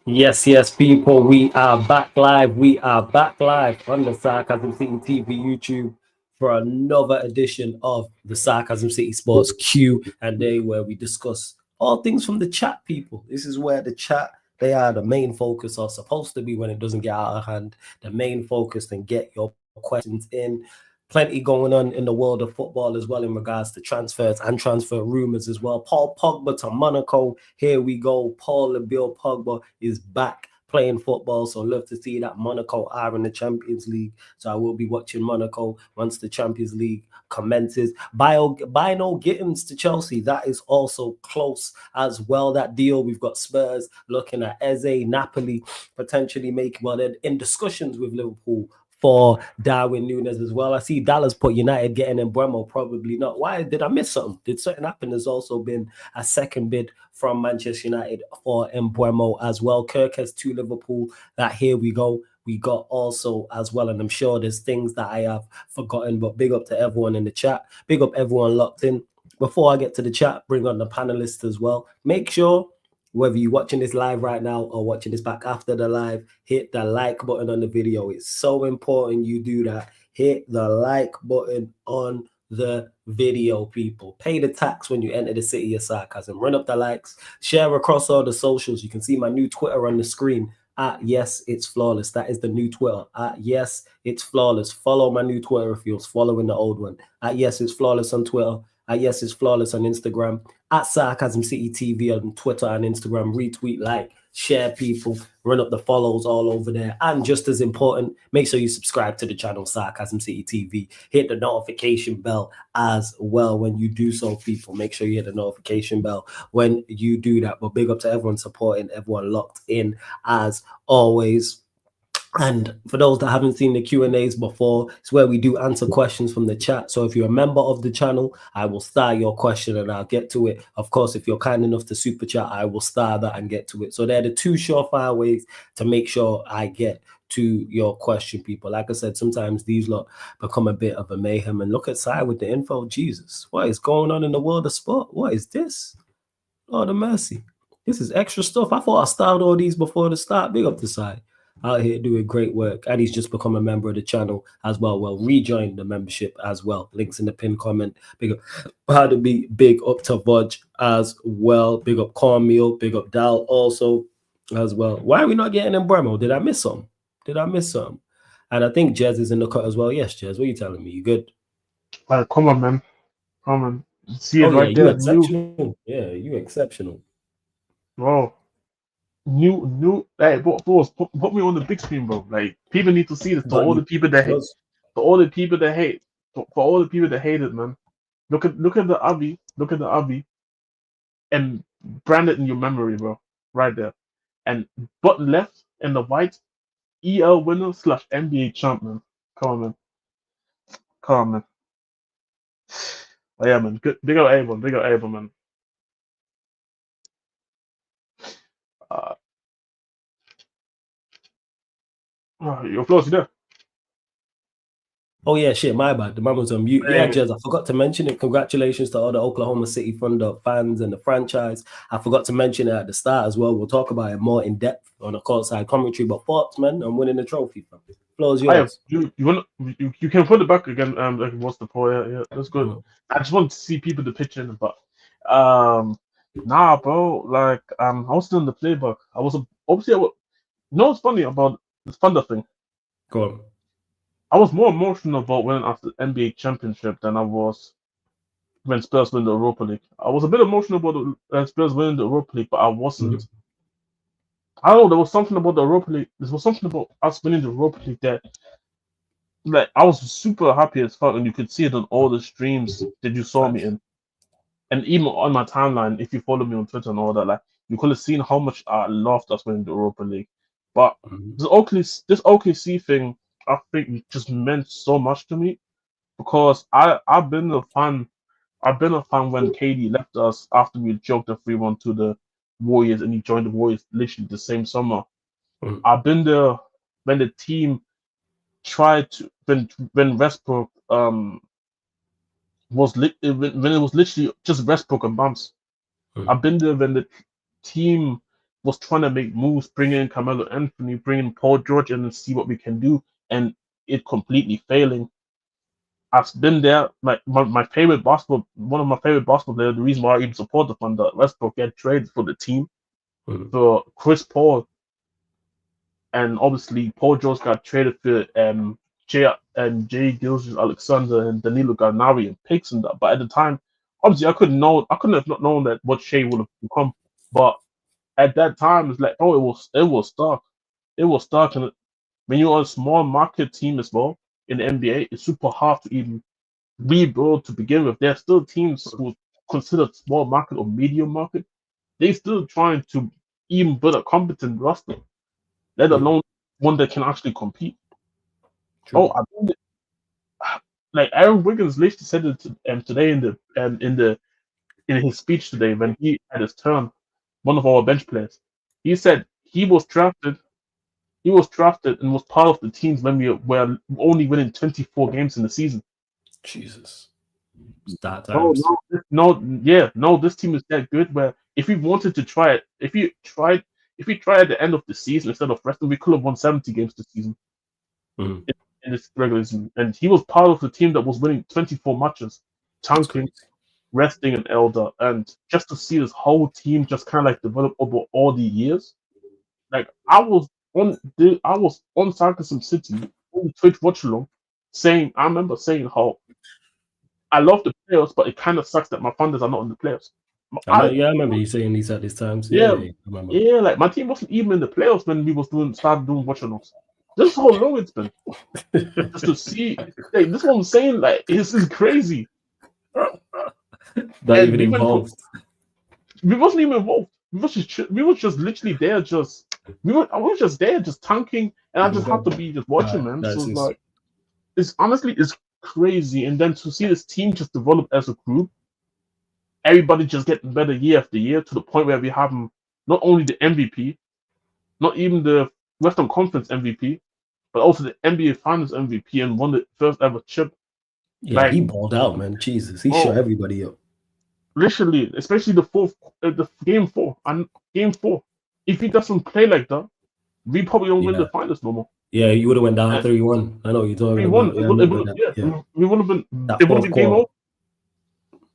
Yes, people. We are back live. We are back live on the Sarcasm City TV YouTube for another edition of the Sarcasm City Sports Q and A, where we discuss all things from the chat, people. This is where the chat, they are the main focus, or supposed to be when it doesn't get out of hand. The main focus, and get your questions in. Plenty going on in the world of football as well in regards to transfers and transfer rumors as well. Paul Pogba to Monaco. Here we go. Paul and Bill Pogba is back playing football. So love to see that Monaco are in the Champions League. So I will be watching Monaco once the Champions League commences. Bynoe Gittens to Chelsea. That is also close as well. That deal. We've got Spurs looking at Eze, Napoli potentially making, well, they're in discussions with Liverpool for Darwin Núñez as well. I see Dallas put United getting Mbeumo, probably not. Why did I miss something? Did something happen? There's also been a second bid from Manchester United for Mbeumo as well. Kirk has to Liverpool. That here we go. We got also as well, and I'm sure there's things that I have forgotten, but big up to everyone in the chat. Big up everyone locked in. Before I get to the chat, bring on the panelists as well. Make sure, whether you're watching this live right now or watching this back after the live, hit the like button on the video. It's so important you do that. Hit the like button on the video, people. Pay the tax when you enter the city of sarcasm. Run up the likes. Share across all the socials. You can see my new Twitter on the screen. Yes, it's flawless. That is the new Twitter. Yes, it's flawless. Follow my new Twitter if you're following the old one. Yes, it's flawless on Twitter. Yes, it's flawless on Instagram. At Sarcasm City TV on Twitter and Instagram. Retweet, like, share, people. Run up the follows all over there. And just as important, make sure you subscribe to the channel Sarcasm City TV. Hit the notification bell as well when you do so, people. Make sure you hit the notification bell when you do that. But big up to everyone supporting, everyone locked in as always. And for those that haven't seen the Q&As before, it's where we do answer questions from the chat. So if you're a member of the channel, I will star your question and I'll get to it. Of course, if you're kind enough to super chat, I will star that and get to it. So they're the two surefire ways to make sure I get to your question, people. Like I said, sometimes these lot become a bit of a mayhem. And look at Sai with the info. Jesus, what is going on in the world of sport? What is this? Lord of mercy. This is extra stuff. I thought I started all these before the start. Big up to Sai. Out here doing great work, and he's just become a member of the channel as well. Well, rejoin the membership as well. Links in the pinned comment. Big up, pardon me, big up to Vodge as well. Big up Cornmeal, big up Dal also as well. Why are we not getting Mbeumo? Did I miss some? And I think Jez is in the cut as well. Yes, Jez, what are you telling me? You good? Come on, man. Come on. See it right you there. exceptional. Yeah, you exceptional. Bro. New, hey, put me on the big screen, bro. Like, people need to see this. For all the people that hate, for all the people that hate it, man. Look at the Avi, and brand it in your memory, bro. Right there, and button left and the white, EL winner / NBA champ, man. Come on, man. Oh, yeah, man. Good, big up Abel, man. Your floor, you there? Oh, yeah, shit, my bad. The man was on mute. Yeah, Jez, I forgot to mention it. Congratulations to all the Oklahoma City Thunder fans and the franchise. I forgot to mention it at the start as well. We'll talk about it more in depth on the courtside commentary. But thoughts, man, I'm winning the trophy. Floor's yours. You can put it back again. Like, what's the point? Yeah, that's good. I just want to see people the picture, but nah, bro. Like, I was still in the playbook. I was obviously. You know what's funny about the Thunder thing? Go on. I was more emotional about winning after the NBA championship than I was when Spurs win the Europa League. I was a bit emotional about the Spurs winning the Europa League, but I wasn't. I don't know. There was something about the Europa League. There was something about us winning the Europa League that, like, I was super happy as fuck, and you could see it on all the streams that you saw me in, and even on my timeline. If you follow me on Twitter and all that, like, you could have seen how much I loved us winning the Europa League. But this OKC thing, I think, just meant so much to me because I've been a fan. I've been a fan when KD left us after we joked the 3-1 to the Warriors, and he joined the Warriors literally the same summer. I've been there when the team tried to when Westbrook when it was literally just Westbrook and Bumps. I've been there when the team was trying to make moves, bring in Carmelo Anthony, bring in Paul George, and then see what we can do, and it completely failing. I've been there. Like my favorite basketball, one of my favorite basketball players. The reason why I even support the Thunder, Westbrook get traded for the team for Chris Paul, and obviously Paul George got traded for Jay Gilgeous-Alexander and Danilo Gallinari and picks and that. But at the time, obviously I couldn't have not known that what Shea would have become. But at that time, it's like, oh, it was dark. It was dark, and when you're a small market team as well in the NBA, it's super hard to even rebuild to begin with. There are still teams who considered small market or medium market. They're still trying to even build a competent roster, let alone one that can actually compete. True. Oh, I mean, like Aaron Wiggins literally said it today in his speech today when he had his turn. One of our bench players, he said he was drafted. He was drafted and was part of the teams when we were only winning 24 games in the season. Jesus. Start times. This team is that good. Where if we wanted to try it, if we tried at the end of the season instead of resting, we could have won 70 games this season in this regular season. And he was part of the team that was winning 24 matches, tanking, resting an elder, and just to see this whole team just kind of like develop over all the years. Like I was on Sarcasm City on Twitch watch along, I remember saying how I love the playoffs, but it kind of sucks that my funders are not in the playoffs. I remember you saying these at these times. Yeah, I remember. Yeah, like my team wasn't even in the playoffs when we was started doing watch alongs. This is how long it's been. Just to see, like, this is what I'm saying. Like, this is crazy. Not even involved. We wasn't even involved. We was just literally there. I was just there, just tanking, and I just had to be just watching, man. So it's like, it's crazy. And then to see this team just develop as a group, everybody just getting better year after year to the point where we have not only the MVP, not even the Western Conference MVP, but also the NBA Finals MVP and won the first ever chip. Yeah, like, he balled out, man. Jesus, he shut everybody up. Literally, especially the game four. If he doesn't play like that, we probably don't win the finals no more. Yeah, you would have went down 3-1. I know you're talking about. We would have been. It would have been game over.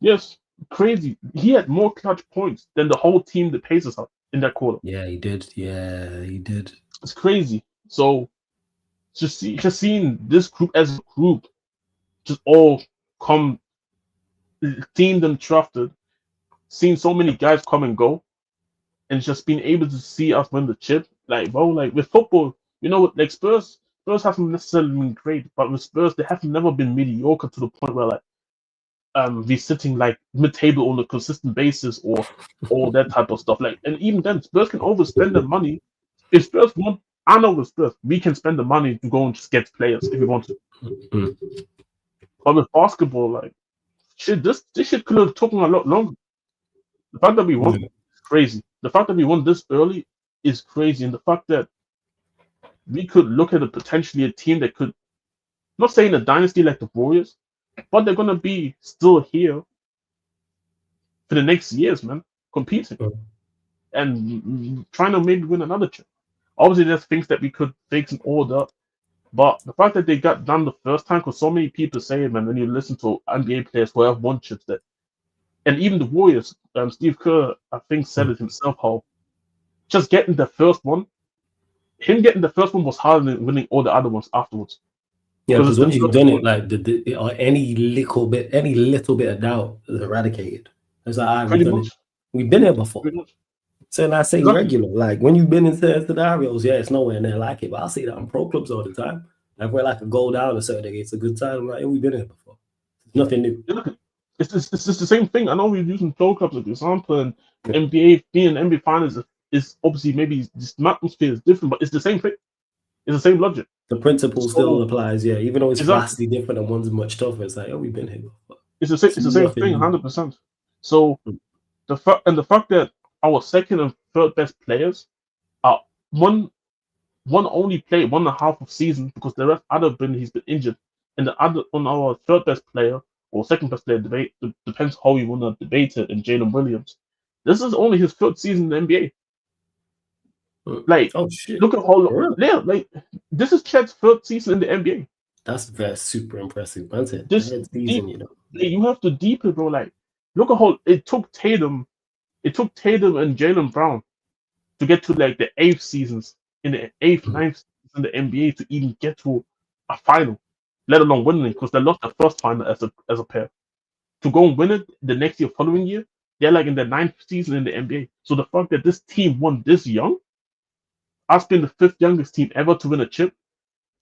Yes, crazy. He had more clutch points than the whole team the Pacers had in that quarter. Yeah, he did. It's crazy. So, just seeing this group as a group, just all come, seeing them drafted, seeing so many guys come and go, and just being able to see us win the chip. Like, bro, like with football, you know, like Spurs haven't necessarily been great, but with Spurs, they have never been mediocre to the point where like we're sitting like mid-table on a consistent basis or all that type of stuff. Like, and even then, Spurs can overspend their money. If Spurs want, I know with Spurs, we can spend the money to go and just get players if we want to. But with basketball, like, shit, this shit could have taken a lot longer. The fact that we won is crazy. The fact that we won this early is crazy, and the fact that we could look at potentially a team that could, not saying a dynasty like the Warriors, but they're gonna be still here for the next years, man, competing and trying to maybe win another chip. Obviously, there's things that we could fix and order, but the fact that they got done the first time, because so many people say it, man, when you listen to NBA players who have won chips, that, and even the Warriors, Steve Kerr, I think, said it himself, how just getting the first one, getting the first one was harder than winning all the other ones afterwards. Yeah, because once you've done it, like any little bit of doubt is eradicated. It's like, we've been here before. So I say regular, like when you've been in certain scenarios, yeah, it's nowhere near like it. But I see that on pro clubs all the time. Like we're like a goal down a certain day, it's a good time. I'm like, yeah, we've been here before. It's nothing new. It's just the same thing. I know we're using pro clubs as an example, and NBA being NBA finals is obviously maybe this atmosphere is different, but it's the same thing. It's the same logic. The principle still applies, yeah. Even though it's vastly different and one's much tougher, it's like, oh, we've been here before. It's the same thing, 100%. So the fact that our second and third best players are one only played 1.5 of season because the rest he's been injured, and the other on our third best player or second best player debate depends how you want to debate it, and Jalen Williams. This is only his third season in the NBA. Like, Oh shit! look at how For real? yeah, like this is Chet's third season in the NBA. That's very super impressive. That's it. This Third deep, season, you know. like, you have to deep it, bro. Like, look at how it took Tatum and Jalen Brown to get to like the eighth seasons in the eighth, Mhm. ninth season in the NBA to even get to a final, let alone winning because they lost the first final as a pair. To go and win it the next year, following year, they're like in the ninth season in the NBA. So the fact that this team won this young, us being the fifth youngest team ever to win a chip,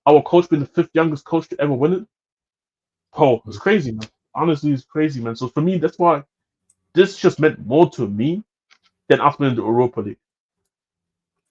our coach being the fifth youngest coach to ever win it, oh, it's crazy, man. Honestly, it's crazy, man. So for me, that's why this just meant more to me than us winning the Europa League.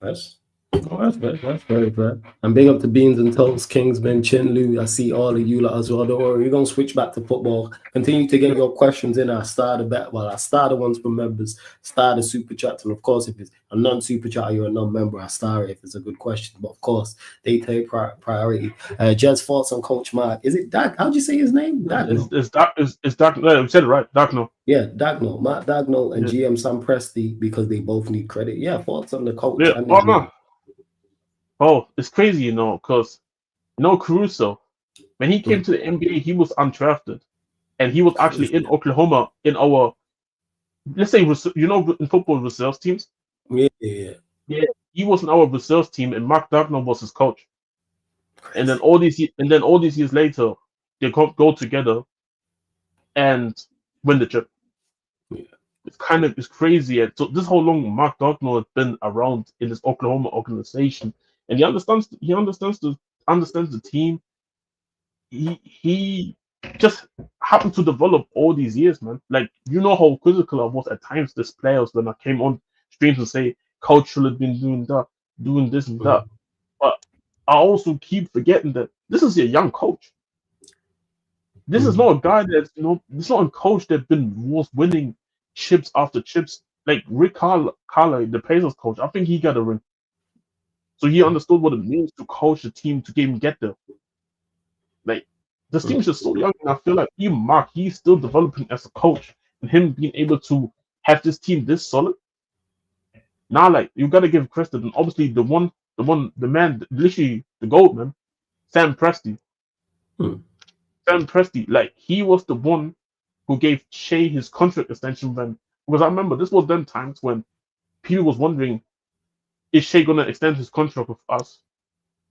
That's good. That's very good. And big up to Beans and Toast, Kingsman, Chinlu. I see all of you lot as well. Don't worry, we're gonna switch back to football. Continue to get your questions in. I started bet. Well, I started ones for members, started super chats, and of course, if it's a non-super chat, you're a non-member. I star it if it's a good question. But of course, they take priority. Jed's thoughts on Coach Mark. Is it Dag? How'd you say his name? Dagno. It's dark. No, you said it right, dark. No. Yeah, Dagno, Matt Dagno, and Yeah. GM Sam Presti because they both need credit. Yeah, thoughts on the coach Yeah. and Oh his no. move. Oh, it's crazy, you know, because Caruso, when he came to the NBA, he was undrafted, and he was actually in Oklahoma in our, let's say, in football reserves teams. Yeah. Yeah, he was in our reserves team, and Mark Dagno was his coach. Crazy. And then all these years later, they go together and win the chip. Yeah. It's crazy. And so this whole long Mark Dagno has been around in this Oklahoma organization, and he understands the team. He just happened to develop all these years, man. Like, you know how critical I was at times this players when I came on streams and say coach should have been doing that, doing this and that. But I also keep forgetting that this is a young coach. This is not a guy that's it's not a coach that's was winning chips after chips. Like Rick Carlisle, the Pacers coach, I think he got a ring. So he understood what it means to coach a team to even get there. Like, this team is just so young, and I feel like even Mark, he's still developing as a coach, and him being able to have this team this solid. Now, like, you gotta give credit, and obviously the man, literally the GOAT, man, Sam Presti. Sam Presti, like, he was the one who gave Shea his contract extension because I remember this was them times when people was wondering, is Shea gonna extend his contract with us?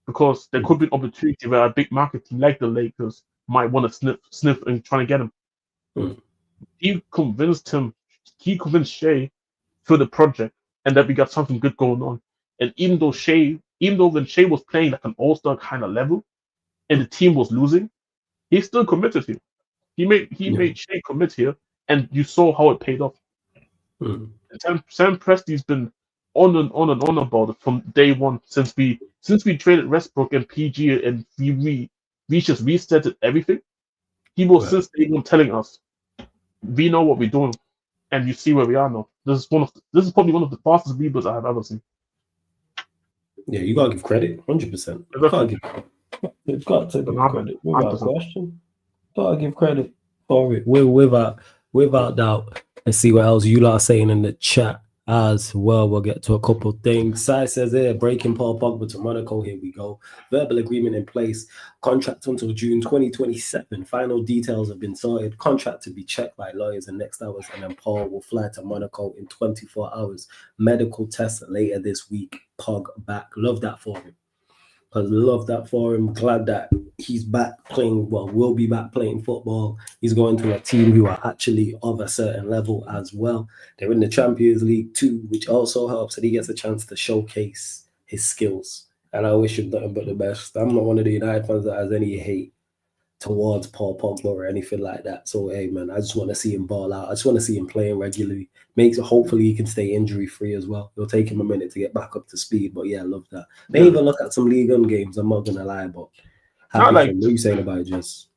Because there could be an opportunity where a big market team like the Lakers might want to sniff and trying to get him. He convinced Shea through the project and that we got something good going on. And even though when Shea was playing like an all-star kind of level and the team was losing, he still committed here. He made Shea commit here, and you saw how it paid off. Sam Presti's been on and on and on about it from day one since we traded Westbrook and PG and we just reset everything. He was since day one telling us, we know what we're doing, and you see where we are now. This is probably one of the fastest rebuilds I have ever seen. Yeah, you gotta give credit, 100%. You've got to give credit without question. Gotta give credit for it without doubt. Let's see what else you lot are saying in the chat as well. We'll get to a couple of things. Sai says here, breaking Paul Pogba to Monaco. Here we go. Verbal agreement in place. Contract until June 2027. Final details have been sorted. Contract to be checked by lawyers in next hours, and then Paul will fly to Monaco in 24 hours. Medical test later this week. Pog back. Love that for him. I love that for him. Glad that he's back playing, will be back playing football. He's going to a team who are actually of a certain level as well. They're in the Champions League too, which also helps that he gets a chance to showcase his skills. And I wish him nothing but the best. I'm not one of the United fans that has any hate towards Paul Pogba or anything like that. So, hey, man, I just want to see him ball out. I just want to see him playing regularly. Hopefully he can stay injury-free as well. It'll take him a minute to get back up to speed, but yeah, I love that. Maybe even look at some League One games. I'm not going to lie, but happy for him. What are you saying about it, Jess?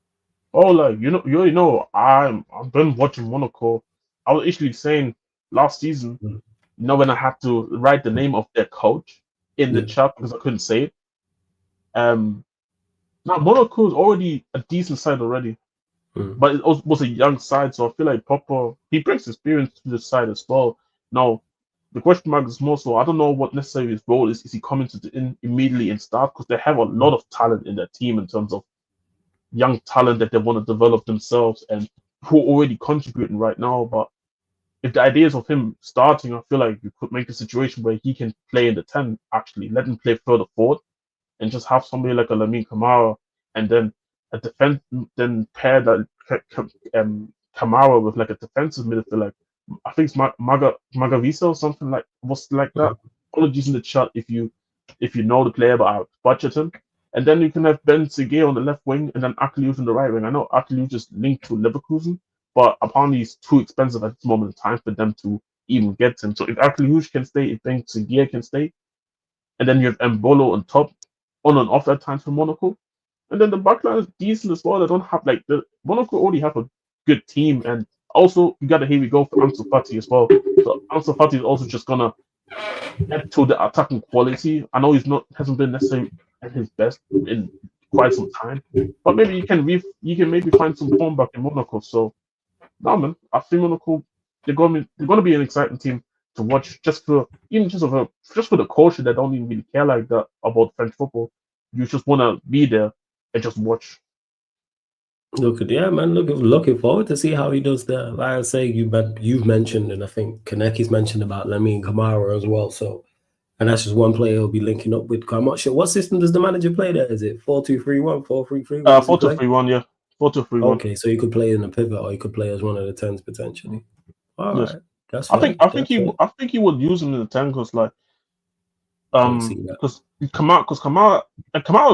Oh, like, you know, I've been watching Monaco. I was actually saying last season, when I had to write the name of their coach in the chat because I couldn't say it. Now, Monaco is already a decent side already, but it was a young side, so I feel like he brings experience to the side as well. Now, the question mark is more so I don't know what necessarily his role is. Is he coming to immediately and start? Because they have a lot of talent in their team in terms of young talent that they want to develop themselves and who are already contributing right now. But if the ideas of him starting, I feel like you could make a situation where he can play in the 10, actually. Let him play further forward and just have somebody like a Lamine Kamara and then a defense, then pair that Kamara with like a defensive midfield, like I think it's Magavisa or something like that. Apologies in the chat if you know the player, but I budget him. And then you can have Ben Seguir on the left wing and then Akiliush on the right wing. I know Akiliush is linked to Leverkusen, but apparently he's too expensive at this moment in time for them to even get him. So if Akiliush can stay, if Ben Seguir can stay, and then you have Mbolo on top, on and off at times for Monaco. And then the backline is decent as well. They don't have like Monaco already have a good team, and also you gotta here we go for Ansu Fati as well. So Ansu Fati is also just gonna add to the attacking quality. I know hasn't been necessarily at his best in quite some time, but maybe you can maybe find some form back in Monaco. So, no man, I think Monaco they're gonna be an exciting team to watch just for the culture that don't even really care like that about French football. You just wanna be there and just watch. Looking forward to see how he does there. Like I say, you've mentioned, and I think Kaneki's mentioned about Lamine Kamara as well. So, and that's just one player he'll be linking up with. I'm not sure what system does the manager play there. Is it 4-2-3-1, 4-3-3? 4-2-3-1, yeah, 4-2-3-1. Okay, so he could play in a pivot, or he could play as one of the 10s potentially. All right, that's fine. I think he would use him in the 10 because Kamara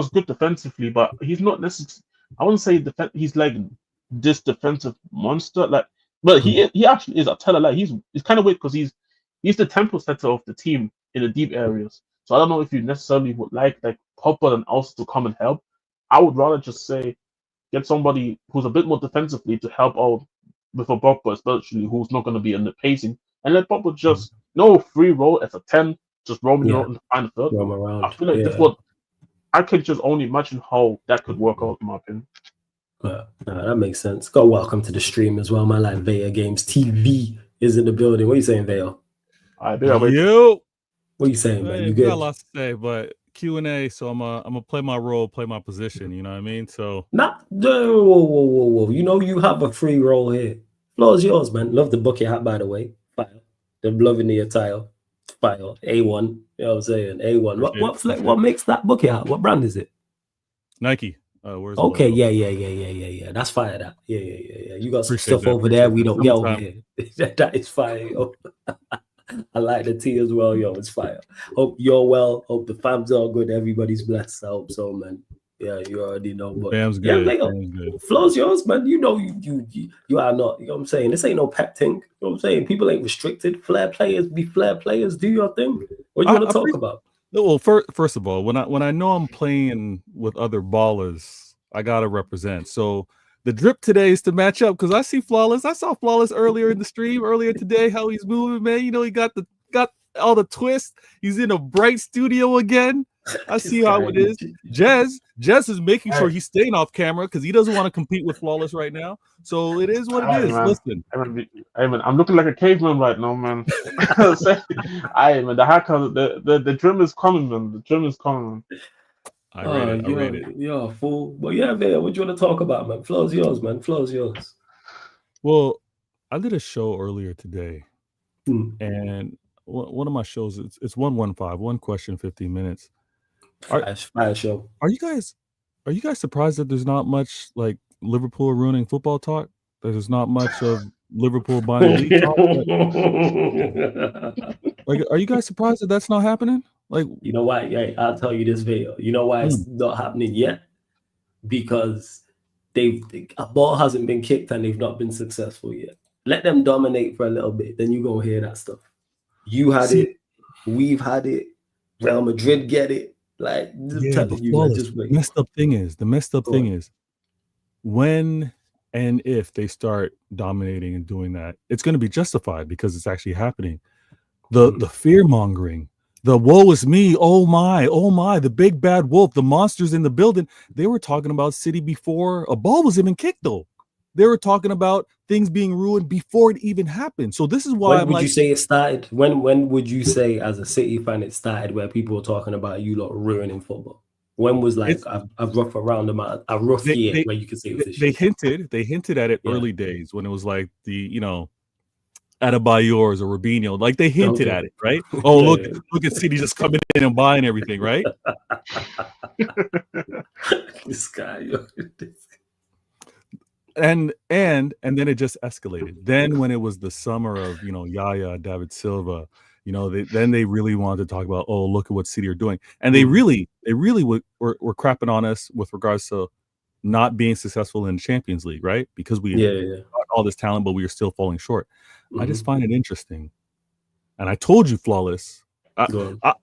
is good defensively, but he's not necessarily. I wouldn't say he's like this defensive monster, but he actually is. I tell a lie. He's kind of weird because he's the tempo setter of the team in the deep areas. So I don't know if you necessarily would like Pogba and also to come and help. I would rather just say get somebody who's a bit more defensively to help out with a Pogba, especially who's not going to be in the pacing, and let Pogba just free roll as a 10, just roaming around and find a third. I feel like that's what. I could just only imagine how that could work out in my opinion. That makes sense. Welcome to the stream as well. My like Vaya Games TV is in the building. What are you saying, Vaya? Yo. What are you saying, man? You good? Got a lot to say, but Q&A, so I'm gonna play my role, play my position. You know what I mean? So whoa. You know you have a free role here. Floor's yours, man. Love the bucket hat, by the way. Fire. The loving the attire. Fire. A1. You know what I'm saying? A1. What makes that bucket hat? What brand is it? Nike. Okay, yeah. That's fire. That. Yeah. You got some stuff over there we don't get over here. That is fire. Yo. I like the tea as well, yo. It's fire. Hope you're well. Hope the fam's all good. Everybody's blessed. I hope so, man. Yeah, you already know. But fam's good. Good. Floor's yours, man. You know you are not. You know what I'm saying? This ain't no pep thing. You know what I'm saying? People ain't restricted. Flair players be flair players. Do your thing. What do you want to talk about? Well, first of all, when I know I'm playing with other ballers, I gotta represent. So the drip today is to match up because I see Flawless. I saw Flawless earlier in the stream earlier today. How he's moving, man. You know he got all the twists. He's in a bright studio again. I see how it is. Jez is making sure he's staying off camera because he doesn't want to compete with Flawless right now. So it is what it is. Man. Listen, I'm looking like a caveman right now, man. Man, the hacker, the drum is coming, man. The drum is coming. I rate it. You're a fool. But yeah, man, what do you want to talk about, man? Flow's yours, man. Flow's yours. Well, I did a show earlier today, and one of my shows it's 115, one question, 15 minutes. Fire show. Are you guys surprised that there's not much like Liverpool ruining football talk? There's not much of Liverpool buying the league talk. Like, are you guys surprised that that's not happening? Like, you know why? Yeah, I'll tell you this video. You know why it's not happening yet? Because a ball hasn't been kicked and they've not been successful yet. Let them dominate for a little bit, then you're gonna hear that stuff. You had it, we've had it. Real Madrid get it. Like, the messed up thing is when and if they start dominating and doing that, it's going to be justified because it's actually happening. The fear mongering, the woe is me, oh my, the big bad wolf, the monsters in the building. They were talking about City before a ball was even kicked, though. They were talking about things being ruined before it even happened. So this is why when I'm would like, you say it started? When would you say, as a City fan, it started where people were talking about you lot ruining football? When was like a rough year where you could say it was this they year? hinted at it Yeah. early days when it was like the Adebayors or Rubinho, like they hinted at it, right? Oh, look at City just coming in and buying everything, right? This guy, and then it just escalated. Then when it was the summer of Yaya, David Silva, then they really wanted to talk about, oh, look at what City are doing, and they really were crapping on us with regards to not being successful in the Champions League, right? Because we got all this talent, but we were still falling short. I just find it interesting. And I told you, Flawless, I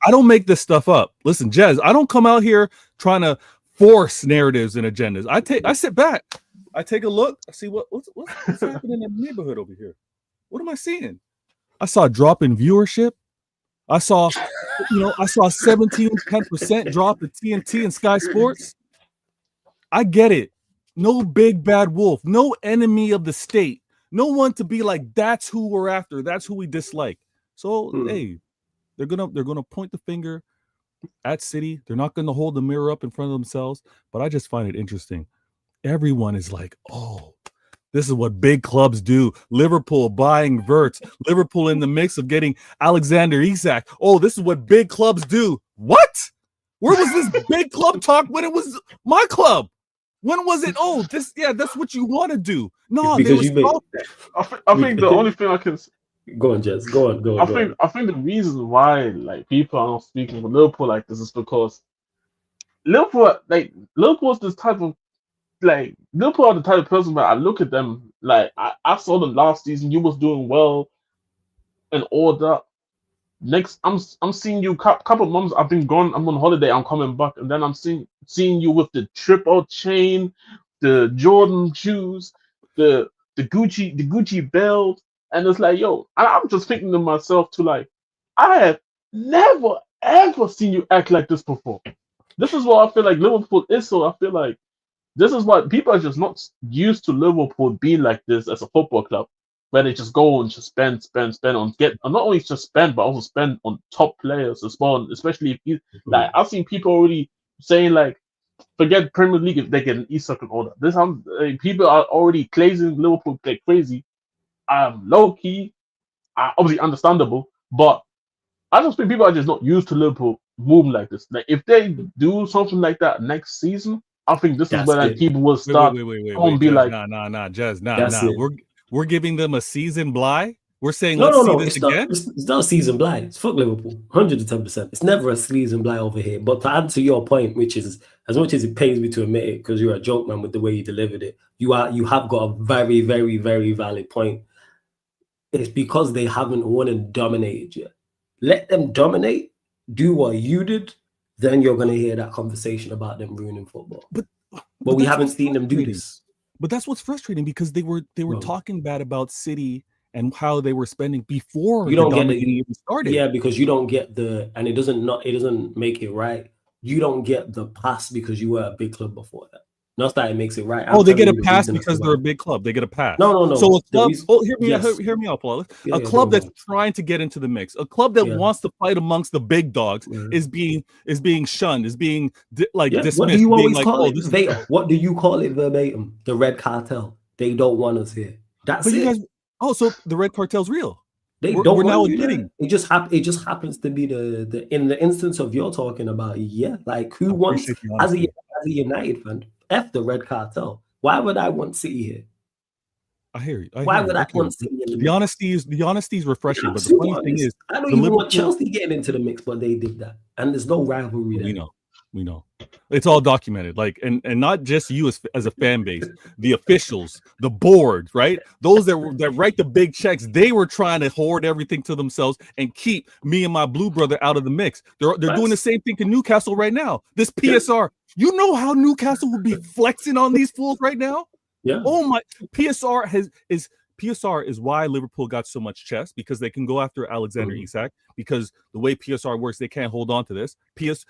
don't make this stuff up. Listen, Jez, I don't come out here trying to force narratives and agendas. I sit back, I take a look, I see what's happening in the neighborhood over here. What am I seeing? I saw a drop in viewership. I saw 10% drop at TNT and Sky Sports. I get it. No big bad wolf, no enemy of the state. No one to be like, that's who we're after. That's who we dislike. So, hey, they're gonna point the finger at City. They're not gonna hold the mirror up in front of themselves. But I just find it interesting. Everyone is like, oh, this is what big clubs do. Liverpool buying Wirtz. Liverpool in the mix of getting Alexander Isak. Oh, this is what big clubs do. What? Where was this big club talk when it was my club? When was it? Oh, that's what you want to do. No, because I think the only thing I can go on, Jess. Go on. I think the reason why like people are not speaking with Liverpool like this is because Liverpool's this type of Liverpool are the type of person where I look at them like I saw them last season. You was doing well and all that. Next, I'm seeing you couple of months. I've been gone. I'm on holiday. I'm coming back, and then I'm seeing you with the triple chain, the Jordan shoes, the Gucci belt, and it's like, yo, I'm just thinking to myself like, I have never ever seen you act like this before. This is what I feel like Liverpool is. So I feel like this is what people are just not used to Liverpool being like this as a football club. Where they just go and just spend on not only just spend but also spend on top players as well. Especially if I've seen people already saying like, forget Premier League if they get an Isak and all that. People are already praising Liverpool like crazy. Low key, obviously understandable, but I just think people are just not used to Liverpool moving like this. Like if they do something like that next season, I think this is where people will start and be like, nah, Jazz, nah. We're giving them a season bly. We're saying no, this again. It's not a season blind. It's fuck Liverpool, 110%. It's never a season blind over here. But to answer your point, which is as much as it pains me to admit it, because you're a joke man with the way you delivered it, you have got a very, very, very valid point. It's because they haven't won and dominated yet. Let them dominate, do what you did, then you're gonna hear that conversation about them ruining football. But we haven't seen them do this. But that's what's frustrating because they were talking bad about City and how they were spending before you don't get even started. Yeah, because you don't get and it doesn't make it right. You don't get the pass because you were a big club before that. Not that it makes it right. They get a pass because they're a big club. They get a pass. No. So a club. Hear me out, Paul. A club that's trying to get into the mix. A club that wants to fight amongst the big dogs is being shunned. Is being dismissed. What do you always call it? What do you call it verbatim? The red cartel. They don't want us here. That's it. So the red cartel's real. We're now admitting it just happens to be the in the instance of you're talking about. Yeah, like who wants as a United fan? F the red cartel. Why would I want City here? I hear you. Why would I want City in the mix? The honesty is refreshing. But the funny thing is, I don't even want Chelsea getting into the mix, but they did that, and there's no rivalry there. We know. It's all documented. Like, and not just you as a fan base, the officials, the board, right? Those that write the big checks, they were trying to hoard everything to themselves and keep me and my blue brother out of the mix. They're doing the same thing to Newcastle right now. This PSR, you know how Newcastle would be flexing on these fools right now? Yeah. Oh my, PSR is why Liverpool got so much chest, because they can go after Alexander Isak, because the way PSR works, they can't hold on to this.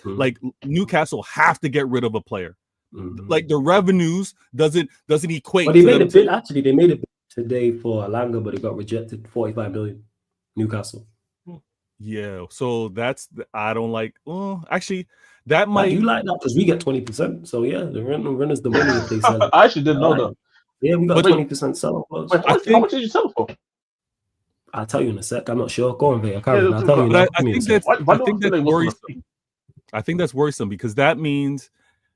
Like Newcastle have to get rid of a player. Like the revenues doesn't equate. But they made a bid. Actually, they made a bid today for Alanga, but it got rejected. 45 million. Newcastle. Yeah, so I don't like. Actually, that I might. do like that because we get 20%. So yeah, the runners the money if they sell it. I actually didn't know like that. it. Yeah, we got But- 20% sell. Wait, how much did you sell for? I'll tell you in a sec. I'm not sure. Go on, Vay. I'll tell you. But Now. I Give me a think sec. that's Why I think don't that's they want worrisome. I think that's worrisome because that means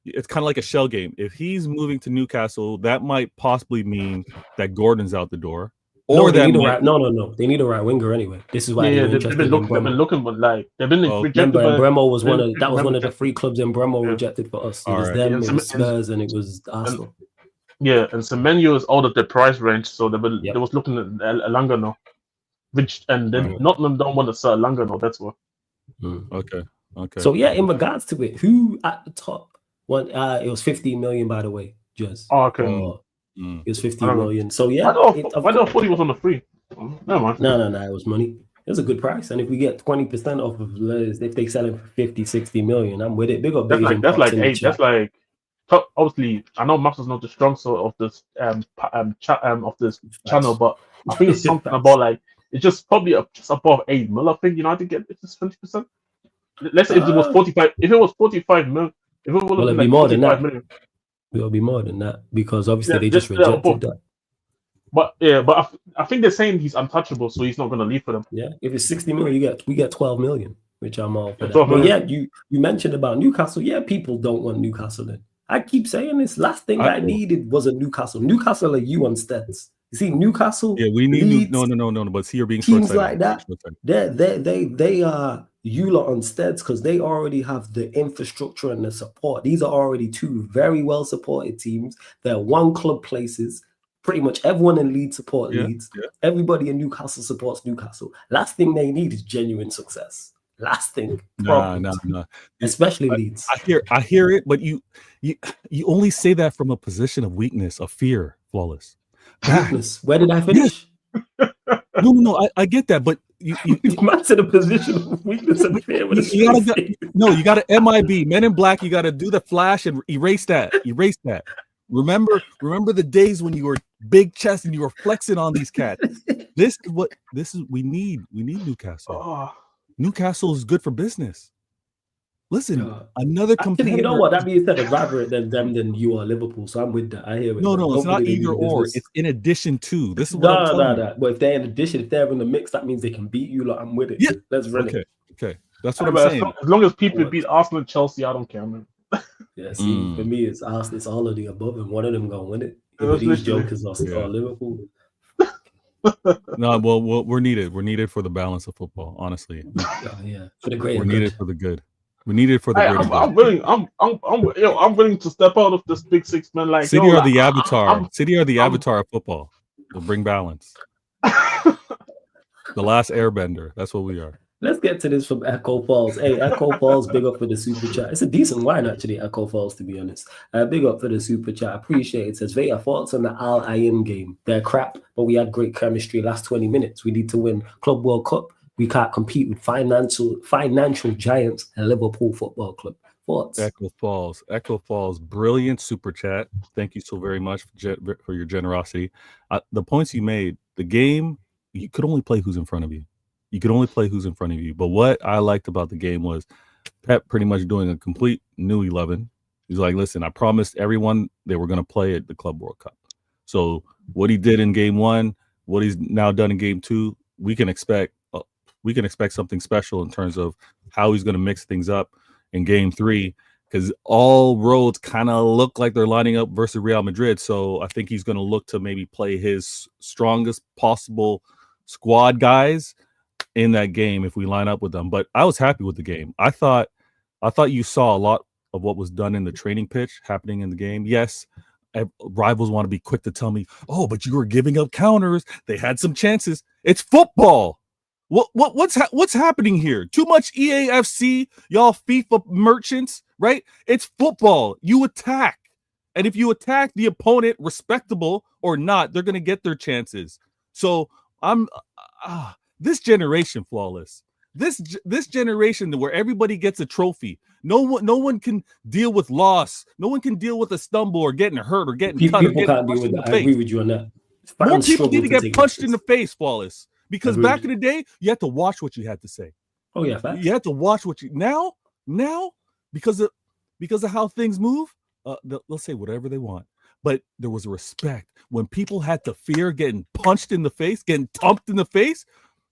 it's kind of like a shell game. If he's moving to Newcastle, that might possibly mean that Gordon's out the door. No, they need a right. No. They need a right winger anyway. This is why Yeah, they're interested in they've been Bremo. looking, but like they've been rejected. Remember, and by, Bremo was one they've of been the three clubs in Bremo Yeah. rejected for us. It All was right. them, Yeah, it was Spurs, and it was Arsenal. Yeah, and Semenyo is out of the price range, so they Yep. was looking at Alanga now, and then Right. Nottingham don't want to sell Alanga now. That's what. Okay. So yeah, in regards to it, who at the top? It was 15 million, by the way, Jez. Oh, okay. Mm. It was 15 million. So yeah, I thought he was on the free. Never mind. No, it was money. It was a good price, and if we get 20% off of if they sell it for 50, 60 million, I'm with it. Big up, That's like eight. That's like obviously I know Max is not the strong sort of this of this channel, but I think it's something about like it's just probably just above 8 mil. I think United get it's just 20%. Let's say if it was 45. If it was 45 mil, if it was Will it like be more than 45 that? million. It'll be more than that because obviously Yeah, they just yeah, rejected that. But I think they're saying he's untouchable, so he's not going to leave for them. Yeah, if it's 60 million, we get 12 million, which I'm all for that. 12 But million. yeah, you mentioned about Newcastle. Yeah, people don't want Newcastle in. I keep saying this. Last thing I needed was a Newcastle. Newcastle are you on Steds. You see, Newcastle. Yeah, we need Leeds, no. But see, you're being teams short-sighted. like that. They are you lot on Steds because they already have the infrastructure and the support. These are already two very well supported teams. They're one club places. Pretty much everyone in Leeds support Leeds. Yeah. Everybody in Newcastle supports Newcastle. Last thing they need is genuine success. Last thing. No. Especially Leeds. I hear it, but you only say that from a position of weakness, of fear, Flawless. Weakness. Where did I finish? No. I get that, but you man's in a position of weakness and fear. You got to MIB, Men in Black. You got to do the flash and erase that. Remember the days when you were big chest and you were flexing on these cats. We need Newcastle. Oh. Newcastle is good for business. Listen, another competitor. You know what? That being said, I'd rather it than them than you are Liverpool. So I'm with that. I hear it. No, it's not either or. It's in addition to. This is what I'm telling you. But if they're in addition, if they're in the mix, that means they can beat you. Like I'm with it. Yeah. Let's run it. Okay. That's what I'm saying. As long as people beat Arsenal and Chelsea, I don't care, man. Yeah, see, for me, it's all of the above, and one of them gonna win it. If these jokers are Liverpool. No, well, we're needed. We're needed for the balance of football, honestly. For the great. We're needed for the good. We need it for the great. I'm willing to step out of this big six man. Like City are the avatar. City are the avatar of football. We'll bring balance. The last airbender. That's what we are. Let's get to this from Echo Falls. Hey, Echo Falls, big up for the super chat. It's a decent wine, actually, Echo Falls, to be honest. Big up for the super chat. Appreciate it. Says, Vaya, thoughts on the Al Ain game. They're crap, but we had great chemistry last 20 minutes. We need to win Club World Cup. We can't compete with financial giants and Liverpool Football Club. Thoughts? Echo Falls, brilliant super chat. Thank you so very much for your generosity. The points you made, the game, you could only play who's in front of you. But what I liked about the game was Pep pretty much doing a complete new 11. He's like, listen, I promised everyone they were going to play at the Club World Cup. So what he did in game one, what he's now done in game two, we can expect something special in terms of how he's going to mix things up in game three, because all roads kind of look like they're lining up versus Real Madrid. So I think he's going to look to maybe play his strongest possible squad guys in that game if we line up with them. But I was happy with the game. I thought you saw a lot of what was done in the training pitch happening in the game. Yes, rivals want to be quick to tell me, oh, but you were giving up counters. They had some chances. It's football. What's happening here? Too much EAFC, y'all FIFA merchants, right? It's football. You attack. And if you attack the opponent, respectable or not, they're going to get their chances. So this generation, Flawless. This generation where everybody gets a trophy. No one can deal with loss. No one can deal with a stumble or getting hurt or getting cut. People can't deal with that. I agree with you on that. More Fans people struggle need to to get take punched in notice. the face, Flawless. Because Agreed. back in the day, you had to watch what you had to say. Oh yeah, facts. You had to watch what you now because of how things move, they'll say whatever they want. But there was respect when people had to fear getting punched in the face, getting thumped in the face,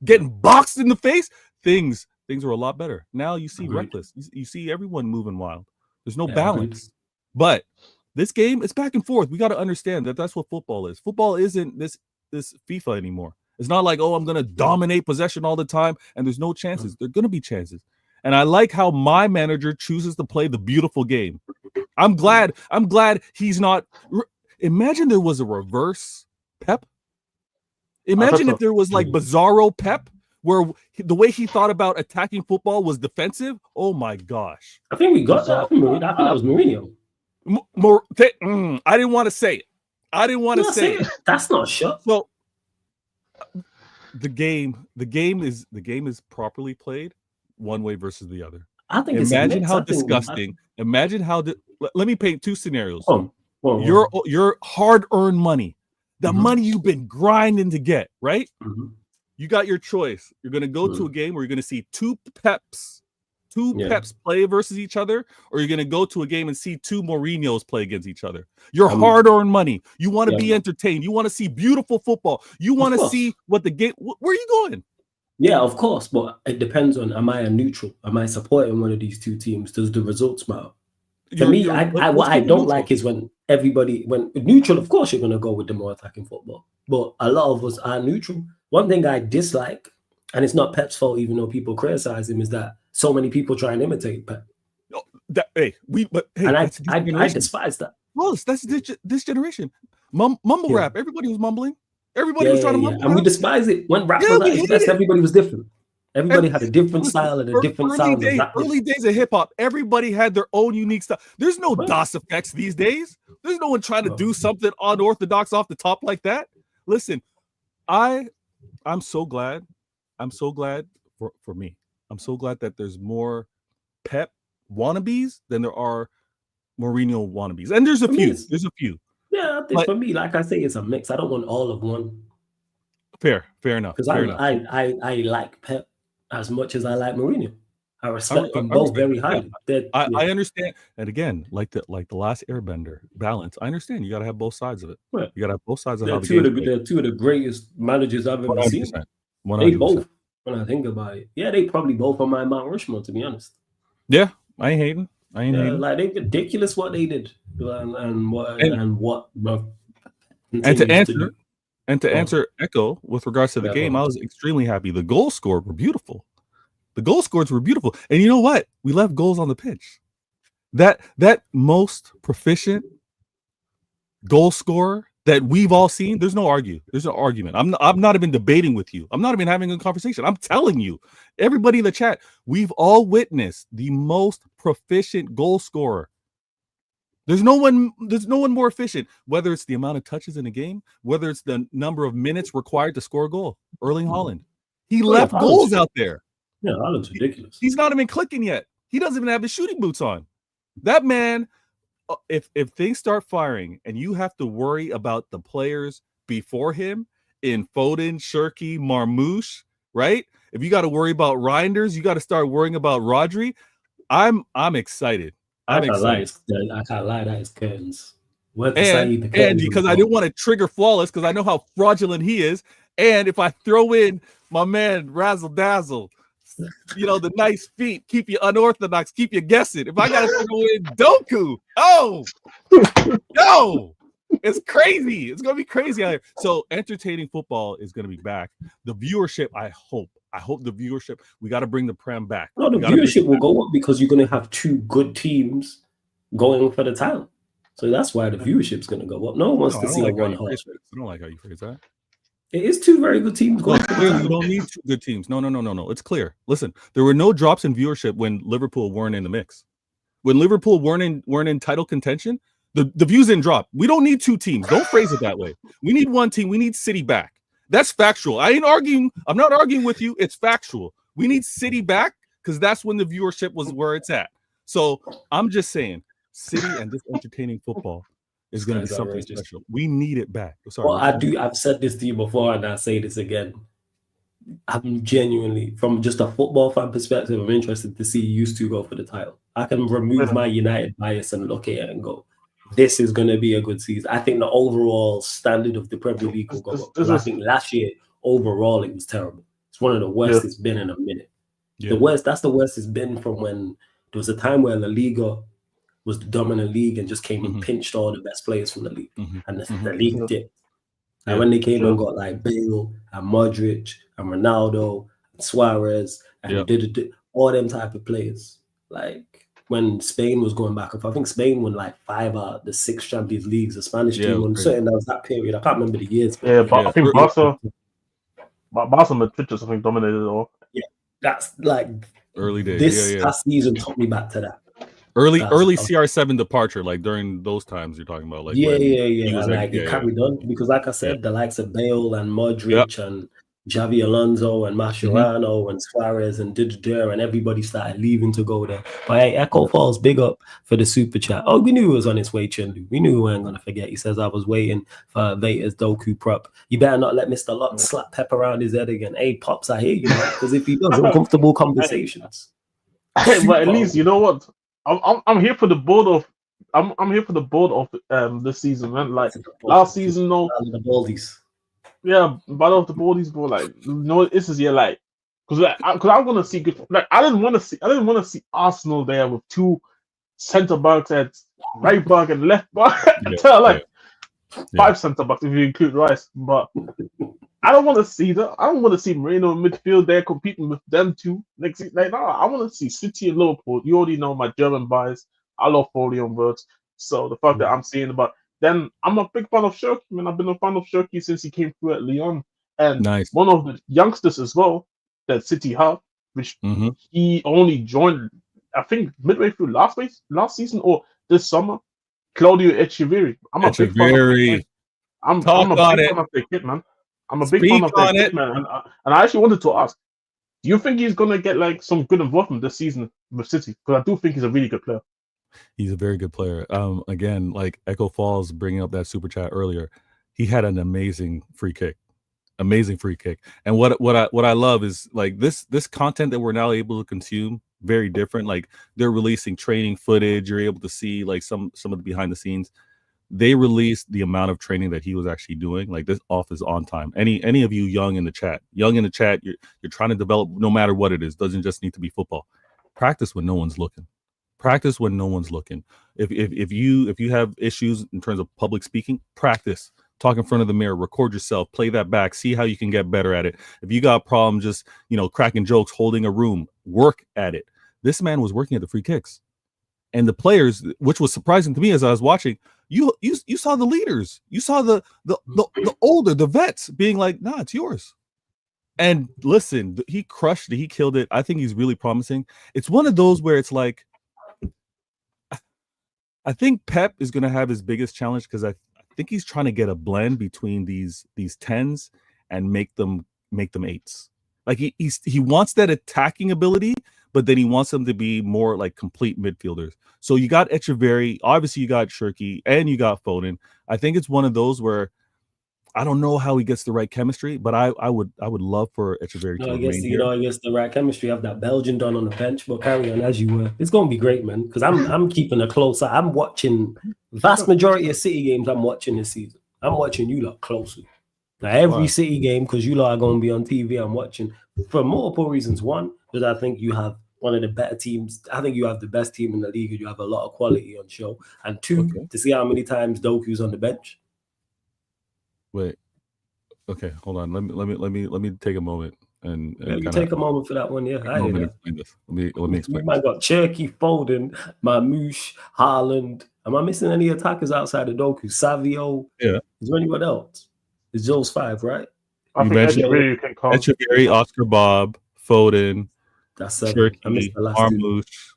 getting boxed in the face. Things were a lot better. Now you see Agreed. reckless. You see everyone moving wild. There's no Yeah, balance. agreed. But this game, it's back and forth. We got to understand that that's what football is. Football isn't this FIFA anymore. It's not like, oh, I'm going to dominate possession all the time and there's no chances. There are going to be chances. And I like how my manager chooses to play the beautiful game. I'm glad he's not. Imagine there was a reverse Pep. Imagine if there was like Bizarro Pep, where the way he thought about attacking football was defensive. Oh my gosh. I think we got that. I think that was Mourinho. I didn't want to say it. I didn't want to say it. That's not a shot. So the game is properly played one way versus the other. I think imagine how disgusting. Imagine how let me paint two scenarios. Your hard-earned money, the money you've been grinding to get, right? You got your choice. You're going to go to a game where you're going to see two Peps play versus each other, or you're going to go to a game and see two Mourinhos play against each other. Your hard-earned money. You want to be entertained. You want to see beautiful football. You want to see what the game. Where are you going? Yeah, of course, but it depends on: am I a neutral? Am I supporting one of these two teams? Does the results matter? For me, what I don't like is when neutral. Of course, you're going to go with the more attacking football, but a lot of us are neutral. One thing I dislike, and it's not Pep's fault, even though people criticize him, is that so many people try and imitate Pep. I despise that. Well, that's this generation. Mumble rap. Everybody was mumbling. Everybody was trying to mumble. And we despise it. When rap was at its best, everybody was different. Everybody had a different style and a different sound. Early days of hip hop, everybody had their own unique style. There's no DOS effects these days. There's no one trying to do something unorthodox off the top like that. Listen, I'm so glad. I'm so glad for me. I'm so glad that there's more Pep wannabes than there are Mourinho wannabes. And there's a few. There's a few. Yeah, I think for me, like I say, it's a mix. I don't want all of one. Fair enough. Because I like Pep as much as I like Mourinho. I respect them both very highly. I understand. And again, like the last Airbender balance, I understand you got to have both sides of it. Right. You got to have both sides of how the game. They're two of the greatest managers I've ever seen. 100%. They both, when I think about it, they probably both on my Mount Rushmore, to be honest. Yeah, I ain't hating. Like they're ridiculous what they did and what. And to answer Echo with regards to the game, I was extremely happy. The goals scored were beautiful. And you know what? We left goals on the pitch. That most proficient goal scorer that we've all seen, there's no argument. I'm not even debating with you. I'm not even having a conversation. I'm telling you, everybody in the chat, we've all witnessed the most proficient goal scorer. There's no one more efficient, whether it's the amount of touches in a game, whether it's the number of minutes required to score a goal. Erling Haaland. He left goals out there. Yeah, Haaland's ridiculous. He's not even clicking yet. He doesn't even have his shooting boots on. That man, if things start firing and you have to worry about the players before him in Foden, Shirky, Marmoush, right? If you got to worry about Reinders, you got to start worrying about Rodri. I'm excited. I can't lie, that is curtains. And because I didn't want to trigger Flawless because I know how fraudulent he is. And if I throw in my man Razzle Dazzle, the nice feet, keep you unorthodox, keep you guessing. If I got to throw in Doku, no, it's crazy. It's going to be crazy out here. So entertaining football is going to be back. The viewership, I hope the viewership, we got to bring the Prem back. No, the viewership will go up because you're going to have two good teams going for the title. So that's why the viewership's going to go up. No one wants to see a one horse race. I don't like how you phrase that. It is two very good teams going. Clearly, you don't need two good teams. No. It's clear. Listen, there were no drops in viewership when Liverpool weren't in the mix. When Liverpool weren't in title contention, the views didn't drop. We don't need two teams. Don't phrase it that way. We need one team. We need City back. That's factual. I ain't arguing. I'm not arguing with you. It's factual. We need City back because that's when the viewership was where it's at. So I'm just saying, City and this entertaining football is going to be Guys are something outrageous. special. We need it back. Sorry, Well, I've said this to you before, and I'll say this again. I'm genuinely, from just a football fan perspective, I'm interested to see used to go for the title. I can remove my United bias and look at it and go, this is going to be a good season. I think the overall standard of the Premier League will go up. Because I think last year, overall, it was terrible. It's one of the worst it's been in a minute. Yeah. The worst, that's the worst it's been from when there was a time where La Liga was the dominant league and just came and pinched all the best players from the league. And the league dipped. And when they came and got like Bale and Modric and Ronaldo and Suarez and all them type of players, like when Spain was going back up, I think Spain won like 5 out of the 6 Champions Leagues. The Spanish team won certain. That was that period. I can't remember the years. But I think Barca Madrid just, I think, dominated it all. Yeah, that's like early days. This past season took me back to that. Early CR7 departure, like during those times you're talking about, like and like it carried on because, like I said, the likes of Bale and Modric and Xavi Alonso and Mascherano and Suarez and Didier and everybody started leaving to go there. But hey, Echo Falls, big up for the super chat. Oh, we knew he was on his way, Chindu. We knew we weren't gonna forget. He says, "I was waiting for Vader's Doku prop. You better not let Mr. Lot slap pep around his head again." Hey, Pops, I hear you, man. Because if he does, uncomfortable conversations. But at least you know what. I'm here for the board of I'm here for the board of this season, man. Like last season, the Baldies. Yeah, battle of the Baldies, bro. Like this is like because I want to see good. Like I didn't want to see Arsenal there with 2 centre backs at right back and left back. 5 centre backs if you include Rice, but. I don't want to see that. I don't want to see Moreno in midfield there competing with them 2 next season. Like, no, I want to see City and Liverpool. You already know my German bias. I love Foley on words. So the fact that I'm seeing about then I'm a big fan of Shirky, man. I've been a fan of Shirky since he came through at Lyon. And one of the youngsters as well that City have, which he only joined, I think, midway through last season or this summer, Claudio Echeverri. I'm a big fan of the kid. I'm a big fan of the kid, man. I'm a big fan of that kid, man. And I actually wanted to ask, do you think he's going to get like some good involvement this season with City? Because I do think he's a really good player. He's a very good player. Again, like Echo Falls bringing up that super chat earlier, he had an amazing free kick. And what I love is like this content that we're now able to consume, very different. Like they're releasing training footage. You're able to see like some of the behind the scenes. They released the amount of training that he was actually doing. Like this off is on time. Any of you young in the chat, you're trying to develop no matter what it is. Doesn't just need to be football. Practice when no one's looking. If you have issues in terms of public speaking, practice. Talk in front of the mirror, record yourself, play that back, see how you can get better at it. If you got a problem just, cracking jokes, holding a room, work at it. This man was working at the free kicks. And the players, which was surprising to me as I was watching, you saw the leaders, you saw the older, the vets being like, nah, it's yours. And listen, he crushed it, he killed it. I think he's really promising. It's one of those where it's like, I think Pep is going to have his biggest challenge because I think he's trying to get a blend between these 10s and make them 8s. Like he wants that attacking ability, but then he wants them to be more like complete midfielders. So you got Echeverri, obviously you got Shirky, and you got Foden. I think it's one of those where I don't know how he gets the right chemistry, but I would love for Echeverri to remain here. I guess the right chemistry. Have that Belgian done on the bench, but carry on as you were. It's gonna be great, man. Because I'm keeping a close eye. I'm watching vast majority of City games. I'm watching this season. I'm watching you lot closely. Now every City game, because you lot are gonna be on TV. I'm watching for multiple reasons. One, because I think you have one of the better teams. I think you have the best team in the league. And you have a lot of quality on show. And 2, to see how many times Doku's on the bench. Wait. Okay, hold on. Let me take a moment and take a moment for that one. Yeah, I hear that. Explain this. Let me explain. I got Cherky, Foden, Mamouche, Haaland. Am I missing any attackers outside of Doku? Savio. Yeah. Is there anyone else? It's those 5, right? I think Echeverri, Oscar Bob, Foden. That's 7. Cherky, Marmouche,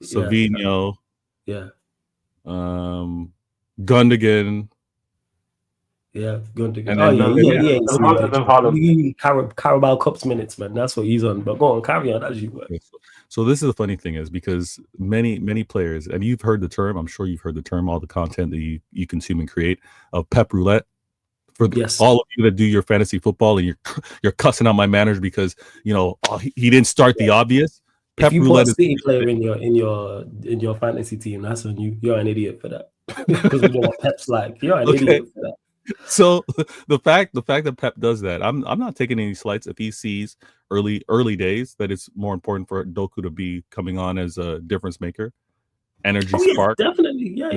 Savinho. Yeah. Gundogan. Yeah, Gundogan. Carabao Cups minutes, man. That's what he's on. But go on, carry on as you were. So this is the funny thing is because many players, and you've heard the term, I'm sure you've heard the term, all the content that you consume and create of pep roulette. For all of you that do your fantasy football and you're cussing out my manager because he didn't start the obvious. If you put a City player in your fantasy team, that's on you. You're an idiot for that. Because we know what Pep's like. You're an idiot for that. So the fact that Pep does that, I'm not taking any slights if he sees early days that it's more important for Doku to be coming on as a difference maker, energy spark. Definitely, yeah.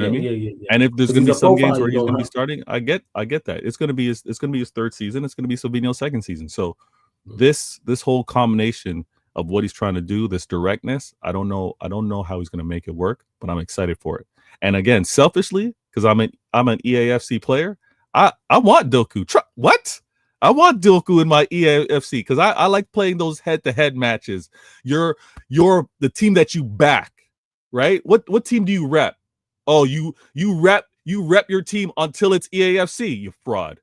And if there's going to be some games where he's going to be starting, I get that. It's going to be his third season. It's going to be Savinho's second season. So this whole combination of what he's trying to do, this directness, I don't know how he's going to make it work, but I'm excited for it. And again, selfishly, because I'm an EAFC player, I want Doku. What? I want Doku in my EAFC because I like playing those head-to-head matches. You're the team that you back, right? What team do you rep? Oh, you rep your team until it's EAFC, you fraud.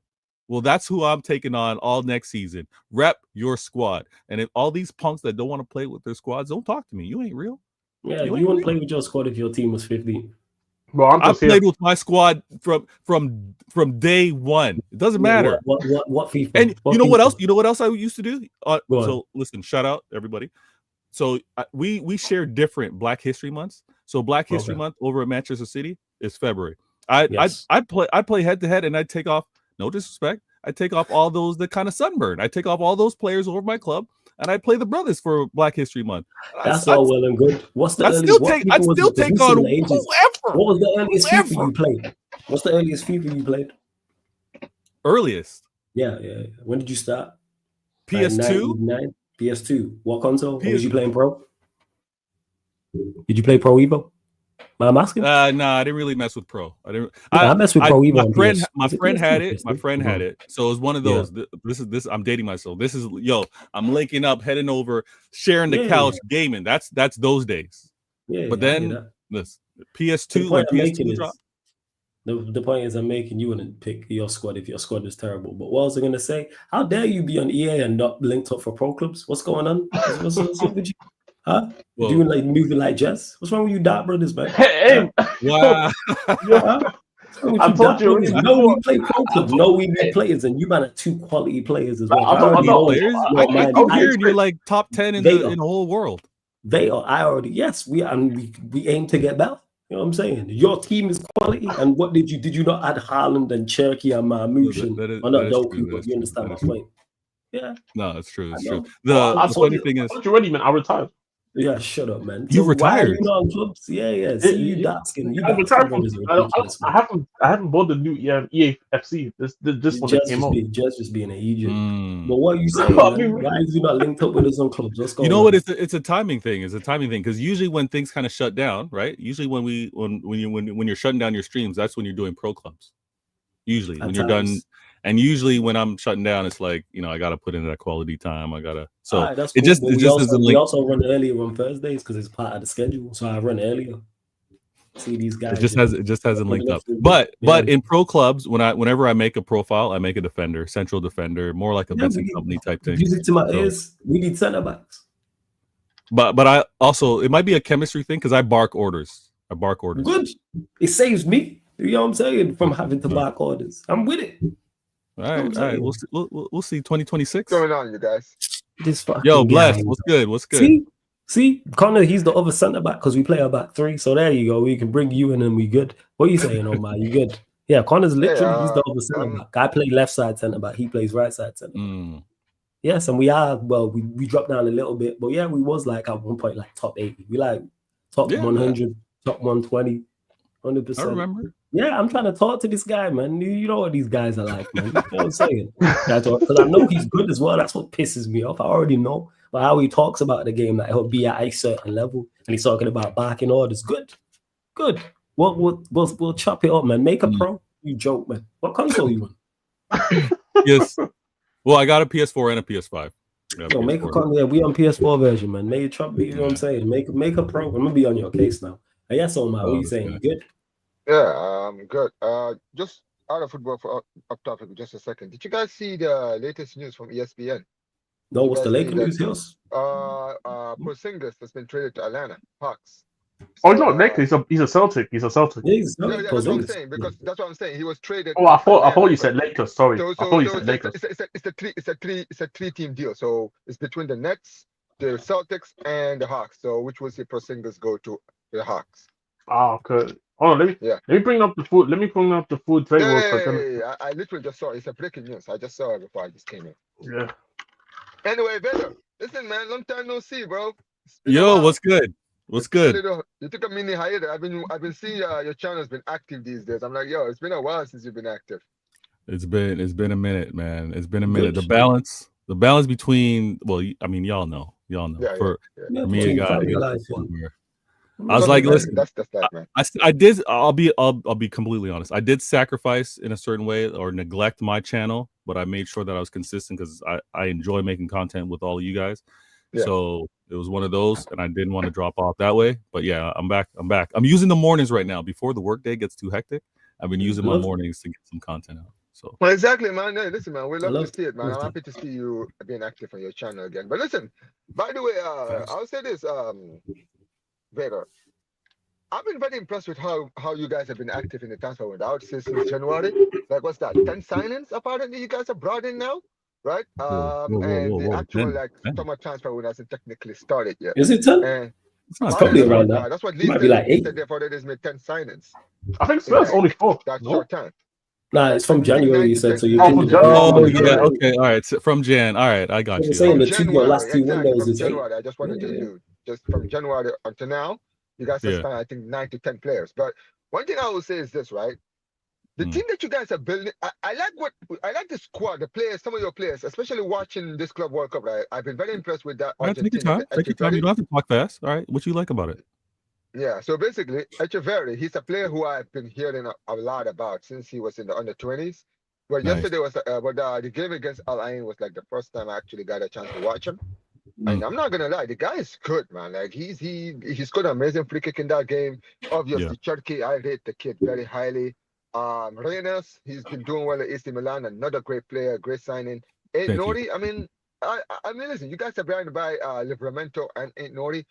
Well, that's who I'm taking on all next season. Rep your squad. And if all these punks that don't want to play with their squads, don't talk to me. You ain't real. Yeah, you wouldn't play with your squad if your team was 15. Well, I played with my squad from day one. It doesn't matter. What FIFA? And what you know FIFA? what else? You know what else I used to do? So listen, shout out everybody. So we share different Black History months. So Black History Month over at Manchester City is February. I play head to head, and I take off. No disrespect. I take off all those that kind of sunburn. I take off all those players over my club, and I play the brothers for Black History Month. That's all well and good. What's the earliest? I'd still take on whoever. What was the earliest FIFA you played? What's the earliest FIFA you played? Earliest? Yeah. When did you start? PS2? PS2. What console? What was you playing Pro? Did you play Pro Evo? I'm asking. No, I didn't really mess with Pro. I messed with Pro Evo. My friend had it. My friend had it. So it was one of those. This. I'm dating myself. This is I'm linking up, heading over, sharing the couch, gaming. That's those days. Yeah. But then this PS2 when PS2 dropped. The point is, I'm making you wouldn't pick your squad if your squad was terrible. But what was I going to say? How dare you be on EA and not linked up for pro clubs? What's going on? What's with you? Huh? Whoa. Doing like moving like Jess? What's wrong with you, Dark Brothers, man? Hey, wow. I told you. No, we play pro clubs. No, we need players, and you man are two quality players as well. I keep hearing you're like top 10 in the whole world. They are. We aim to get better. You know what I'm saying? Your team is quality, and what did you not add Haaland and Cherky and Marmouche or not Doku? But you understand my point? Yeah. No, it's true. It's true. The funny thing is, you ready, man? I retired. Yeah, shut up, man. You retired. Why are you not on clubs? Yeah. See you dark skin. You retired. I haven't bought the new EAFC. This one came out. Just being an Egypt. But what are you saying? Why is you not linked up with us on clubs? What's going on? You know what? It's a timing thing. It's a timing thing because usually when things kind of shut down, right? Usually when you're shutting down your streams, that's when you're doing pro clubs. Usually when you're done. And usually when I'm shutting down, it's like, I got to put in that quality time. I got to. So that's cool. We also run earlier on Thursdays because it's part of the schedule. So I run earlier. See these guys. It just hasn't linked up. But in pro clubs, whenever I make a profile, I make a defender, central defender, more like a Benson Company type thing. Music to my ears. We need center backs. But I also, it might be a chemistry thing because I bark orders. Good. It saves me. You know what I'm saying? From having to bark orders. I'm with it. All right. We'll see. 2026. What's going on, you guys? Yo, Bless. What's good? See, Connor. He's the other centre back because we play a back three. So there you go. We can bring you in and we good. What are you saying, Omar? You good? Yeah, Connor's literally he's the other centre back. I play left side centre back. He plays right side centre back. Yes, and we are. Well, we dropped down a little bit, but yeah, we was like at one point like top 80. We like top 100, top 120, 100%. I remember. Yeah, I'm trying to talk to this guy, man. You know what these guys are like, man. You know what I'm saying? Because I know he's good as well. That's what pisses me off. I already know. But how he talks about the game, like he'll be at a certain level, and he's talking about barking orders. Good. We'll chop it up, man. Make a pro. You joke, man. What console you on? Yes. Well, I got a PS4 and a PS5. Yo, make a console. Yeah, we on PS4 version, man. Make a chop. You know what I'm saying? Make a pro. I'm gonna be on your case now. Yes, Omar. What are you saying? You good? Yeah, good. Just out of football for up topic, just a second. Did you guys see the latest news from ESPN? No, You what's the guys see Laker that? news here? Porzingis has been traded to Atlanta Hawks. Oh, he's So, not Laker. He's a Celtic. He's a Celtic. Yeah, he's yeah, not that's what I'm Porzingis. saying, because that's what I'm saying. He was traded Oh, I to thought Atlanta. you said Lakers. Sorry, I thought you said Lakers. It's a three-team deal. So it's between the Nets, the Celtics, and the Hawks. So which will see Porzingis go to the Hawks? Ah, okay. Hold on, let me bring up the food. Let me bring up the food trade real quick. Yeah, I literally just saw it. It's a breaking news. I just saw it before I just came in. Yeah. Anyway, Vader, listen, man, long time no see, bro. It's been a Yo, while. what's good? What's good? You took a mini hiatus. I've been seeing your channel's been active these days. I'm like, yo, it's been a while since you've been active. It's been a minute, man. It's been a Good. minute. The balance between, well, I mean, y'all know. Yeah, For Yeah, me, between it got family to life, the point where yeah. I was like, listen, that's that, man. I did. I'll be completely honest. I did sacrifice in a certain way or neglect my channel, but I made sure that I was consistent because I enjoy making content with all of you guys. Yeah. So it was one of those, and I didn't want to drop off that way. But yeah, I'm back. I'm using the mornings right now before the workday gets too hectic. I've been using my Love- mornings to get some content out. So Well, exactly, man. Hey, listen, man, we love love- to see it, man. I'm love happy to see you being active on your channel again. But listen, by the way, Thanks. I'll say this, Vader. I've been very impressed with how you guys have been active in the transfer window. I would say since January. Like, what's that? 10 signings apparently you guys have brought in now, right? And the actual 10. summer transfer window hasn't technically started yet. Is it 10? And It's not probably 10. around that. that's what It Lee might be like said. He 8. said therefore there's made 10 signings. I think Spurs only 4. That's No? short time. Nah, it's from January. You said so. You Oh, can from do January. Oh Yeah. yeah, okay, all right. So from Jan, all right, I got You're you. saying From your last two exactly, windows from is 8. January. I just wanted to do just from January until now. You guys have Yeah. signed, I think, 9 to 10 players. But one thing I will say is this, right? The team that you guys are building, I like the squad, the players, some of your players, especially watching this Club World Cup, right? I've been very impressed with that. All right, take your time. Take your time. You don't have to talk fast. All right. What you like about it? Yeah, so basically, Echeverri, he's a player who I've been hearing a lot about since he was in the under-20s. Well, Nice. yesterday was the game against Al Ain was like the first time I actually got a chance to watch him. And I'm not gonna lie, the guy is good, man. Like he scored an amazing free kick in that game. Obviously, Cherky, I rate the kid very highly. Reynes, he's been doing well at AC Milan, another great player, great signing. Ain't Nori, I mean, listen, you guys are trying to buy Livramento and Ain't Nori.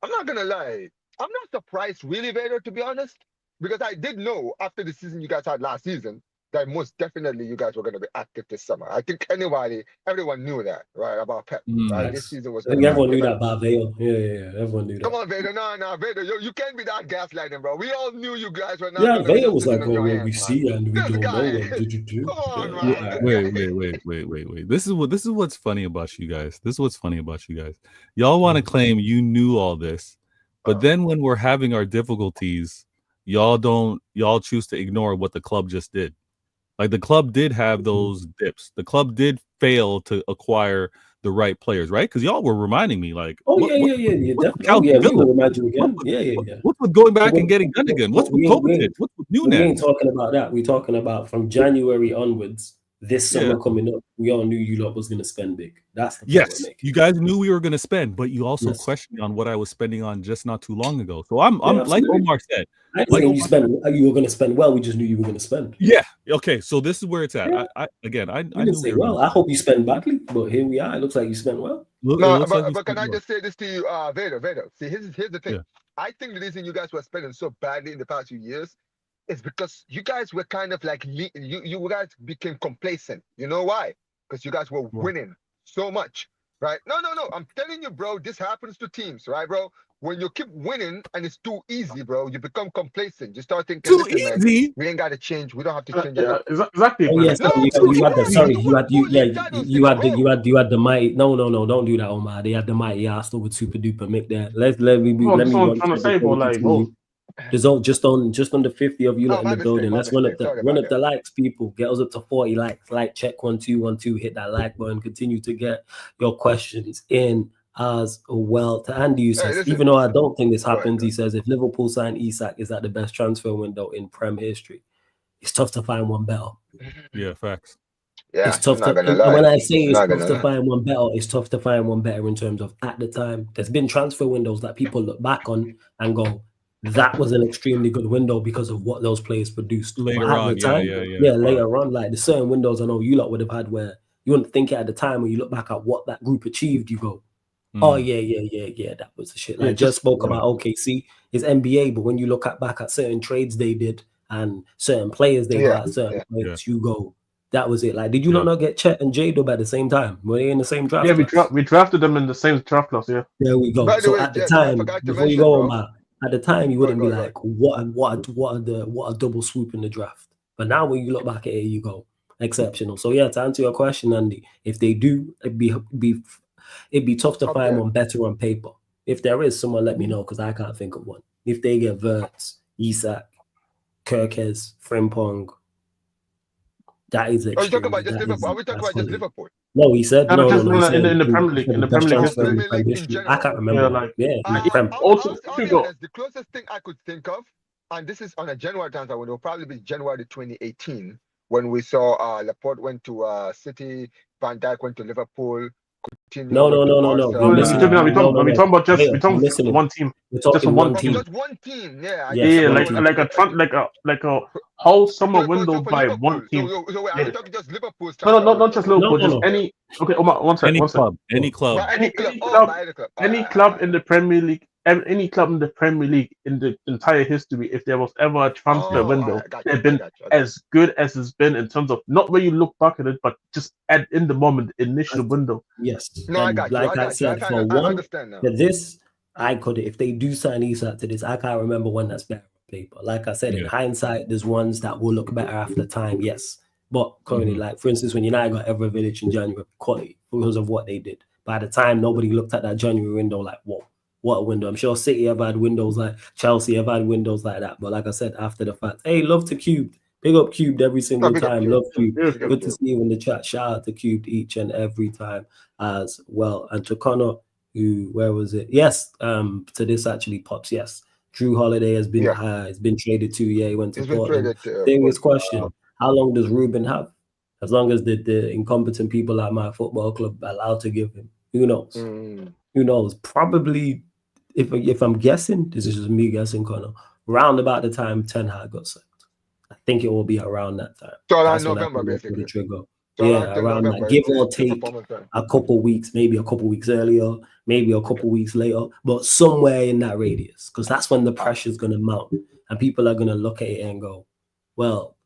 I'm not gonna lie, I'm not surprised really, Vader, to be honest, because I did know after the season you guys had last season that most definitely you guys were going to be active this summer. I think everyone knew that, right, about Pep. Right, this season was. I think everyone knew that about Vail. Yeah, everyone knew that. Come on, Vader, no, Vader, you can't be that gaslighting, bro. We all knew you guys were not. Yeah, Vail was like, "Oh, well, we see and we don't know. What did you do?" Come on, man. Wait. This is what's funny about you guys. Y'all want to claim you knew all this, but then when we're having our difficulties, y'all choose to ignore what the club just did. Like the club did have those dips. The club did fail to acquire the right players, right? Because y'all were reminding me, like, definitely. We will remind you again. What's with going back and getting done again? What's with Kovacic? What's with Nunez? We ain't talking about that. We're talking about from January onwards. This summer coming up, we all knew you lot was going to spend big. That's the point we're making. You guys knew we were going to spend, but you also questioned me on what I was spending on just not too long ago. So I'm like Omar said. I didn't say you were going to spend well. We just knew you were going to spend. Yeah. Okay. So this is where it's at. Yeah. I didn't say well. I hope you spend badly, but here we are. It looks like you spent well. But can I just say this to you, Vader? See, here's the thing. Yeah. I think the reason you guys were spending so badly in the past few years is because you guys were kind of like you guys became complacent. You know why? Because you guys were winning so much, right? No. I'm telling you, bro. This happens to teams, right, bro? When you keep winning and it's too easy, bro, you become complacent. You start thinking, too easy. Man, we ain't got to change. We don't have to change. Exactly. Oh yes, you had the mighty. No, don't do that, Omar. They had the mighty Arsenal with Super Duper Mick there. Let me. There's just on the 50 of you lot in the building. Let's run up the likes, people. Get us up to 40 likes. Like check 1-2-1-2. Hit that like button. Continue to get your questions in as well. To Andy, who says, even though I don't think this happens, he says, if Liverpool sign Isak, is that the best transfer window in Prem history? It's tough to find one better. Yeah, facts. Yeah, it's tough to. When I say it's tough to find one better, it's tough to find one better in terms of at the time. There's been transfer windows that people look back on and go, that was an extremely good window because of what those players produced later on. Later on, like there's certain windows I know you lot would have had where You wouldn't think it at the time. When you look back at what that group achieved, you go, oh yeah, that was the shit. Like just spoke about OKC, it's NBA, but when you look back at certain trades they did and certain players they got at certain points, you go, that was it. Like, did you not get Chet and J-Dub at the same time? Were they in the same draft? Yeah, we drafted them in the same draft class. Yeah, there we go. So at the time, before you go on, at the time you wouldn't be like, what a double swoop in the draft. But now when you look back at it, you go, exceptional. So yeah, to answer your question, Andy, if they do, it'd be tough to find one better on paper. If there is, someone let me know, because I can't think of one. If they get Wirtz, Isak, Kirkes, Frimpong, that is extreme. Are we talking about just Liverpool? Are we talking about just Liverpool? No, he said no. In the Premier League, in the Premier League history. I can't remember. Also, the closest thing I could think of, and this is on a January transfer window, will probably be January 2018, when we saw Laporte went to City, Van Dijk went to Liverpool. No. We're talking about one team. Just one team. Just one team. Like a whole summer window by one team. So wait, are we talking just Liverpool's? No, not just Liverpool. Just any. Okay, one second. Any club in the Premier League. Any club in the Premier League in the entire history, if there was ever a transfer window, they've been as good as it's been in terms of not when you look back at it, but just in the moment, initial window. Yes. No, I got you. Like I said, I for one, understand now. for this, I could, if they do sign Isak to this, I can't remember one that's better on paper. Like I said, in hindsight, there's ones that will look better after time, yes. But currently, like for instance, when United got Everett Village in January, quality because of what they did. By the time, nobody looked at that January window like, whoa. What a window. I'm sure City have had windows like Chelsea have had windows like that. But like I said, after the fact, hey, love to Cubed. Big up Cubed every single time. Love Cubed. Good to see you in the chat. Shout out to Cubed each and every time as well. And to Connor, where was it? Yes, to this actually pops. Yes. Drew Holiday has been traded to. Yeah, he went to Portland. Serious question. How long does Ruben have? As long as the incompetent people at my football club are allowed to give him. Who knows? Who knows? Probably, if I'm guessing, this is just me guessing, Connor, around about the time Ten Hag got sacked. I think it will be around that time. So around November, basically. The trigger. So around that, give or take a couple weeks, maybe a couple weeks earlier, maybe a couple weeks later, but somewhere in that radius, because that's when the pressure is going to mount, and people are going to look at it and go, well,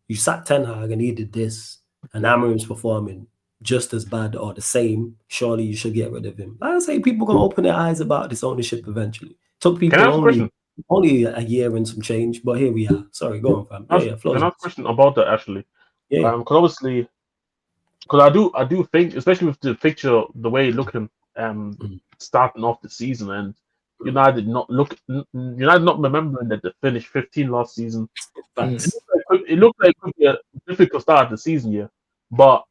you sacked Ten Hag and he did this, and Amarim's performing just as bad or the same, surely you should get rid of him. Like I say, people gonna open their eyes about this ownership eventually. Took people only a year and some change, but here we are. Sorry, go on, fam. Can I ask a question about that actually? Yeah. Because obviously, I do think, especially with the fixture, the way looking, starting off the season, and United not remembering that they finished 15 last season. It looked like it could be a difficult start of the season, yeah, but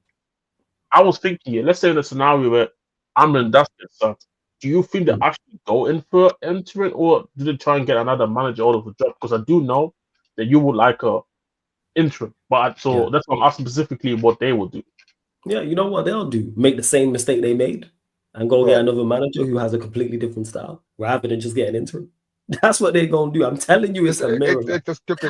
I was thinking, let's say in a scenario where Amrin does get sacked, do you think they actually go in for entering, or do they try and get another manager out of the job? Because I do know that you would like a interim, but that's why I'm asking specifically what they will do. Yeah, you know what they'll do? Make the same mistake they made and go get another manager who has a completely different style, rather than just get an interim. That's what they're gonna do. I'm telling you, it's a mirror.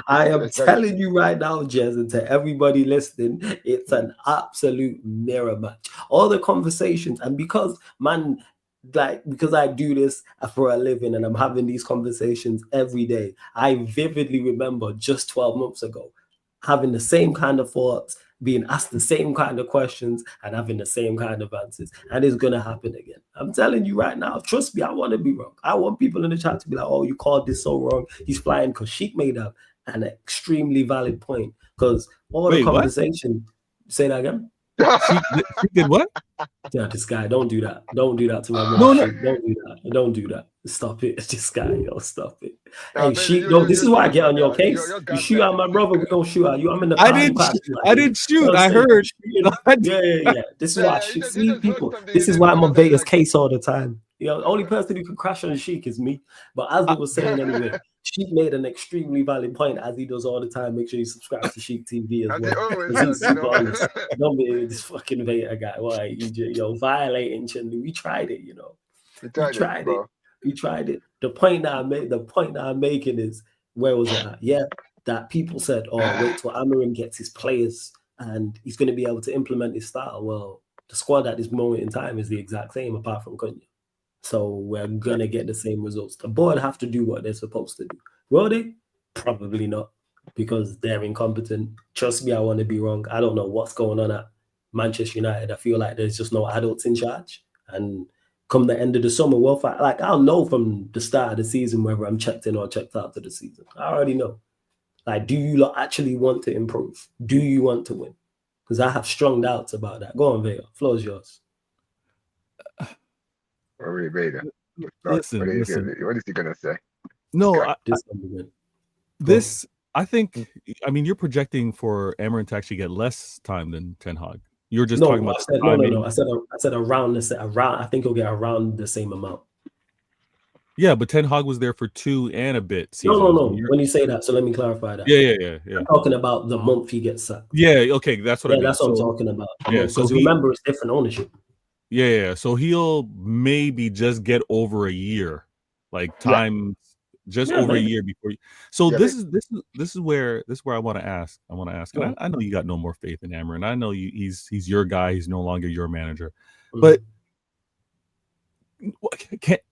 I am telling you right now, Jez, and to everybody listening, it's an absolute mirror match. All the conversations, and because I do this for a living and I'm having these conversations every day, I vividly remember just 12 months ago having the same kind of thoughts, being asked the same kind of questions and having the same kind of answers. And it's going to happen again. I'm telling you right now, trust me, I want to be wrong. I want people in the chat to be like, oh, you called this so wrong. He's flying, because Sheik made up an extremely valid point. Because all the conversation, say that again? She did what? Yeah, this guy, don't do that. Don't do that to my mom. No. Don't do that. Don't do that. Stop it. This guy, stop it. Hey, this is why I get on your case. You shoot at my brother, we're going to shoot at you. I'm in the I didn't shoot. I heard. Yeah. This is why I see people. This is why I'm on Vega's case all the time. You know, the only person who can crash on Sheik is me. But as we were saying anyway, Sheik made an extremely valid point, as he does all the time. Make sure you subscribe to Sheik TV as well. Don't be this fucking Vega guy. Why? You're violating Chinley. We tried it, you know. We tried it. The point that I'm making is, where was it at? Yeah, that people said, oh, wait till Amarim gets his players and he's going to be able to implement his style. Well, the squad at this moment in time is the exact same, apart from Cunha. So we're going to get the same results. The board have to do what they're supposed to do. Will they? Probably not, because they're incompetent. Trust me, I want to be wrong. I don't know what's going on at Manchester United. I feel like there's just no adults in charge. And come the end of the summer, we'll fight. Like, I'll know from the start of the season whether I'm checked in or checked out to the season. I already know. Like, do you lot actually want to improve? Do you want to win? Because I have strong doubts about that. Go on, Vega. Floor's yours. Vader. Listen. What is he gonna say? No, I think. I mean, you're projecting for Amarin to actually get less time than Ten Hag. You're just talking about. No. I said around the same. I think he'll get around the same amount. Yeah, but Ten Hag was there for 2 and a bit seasons. No. When you say that, so let me clarify that. Yeah. I'm talking about the month he gets sacked. Yeah, okay, that's what I mean. That's what I'm talking about. Yeah, because remember, it's different ownership. Yeah. So he'll maybe just get over a year, like time, over a year before. So this is where I want to ask. And I know you got no more faith in Amarin. I know he's your guy. He's no longer your manager, but.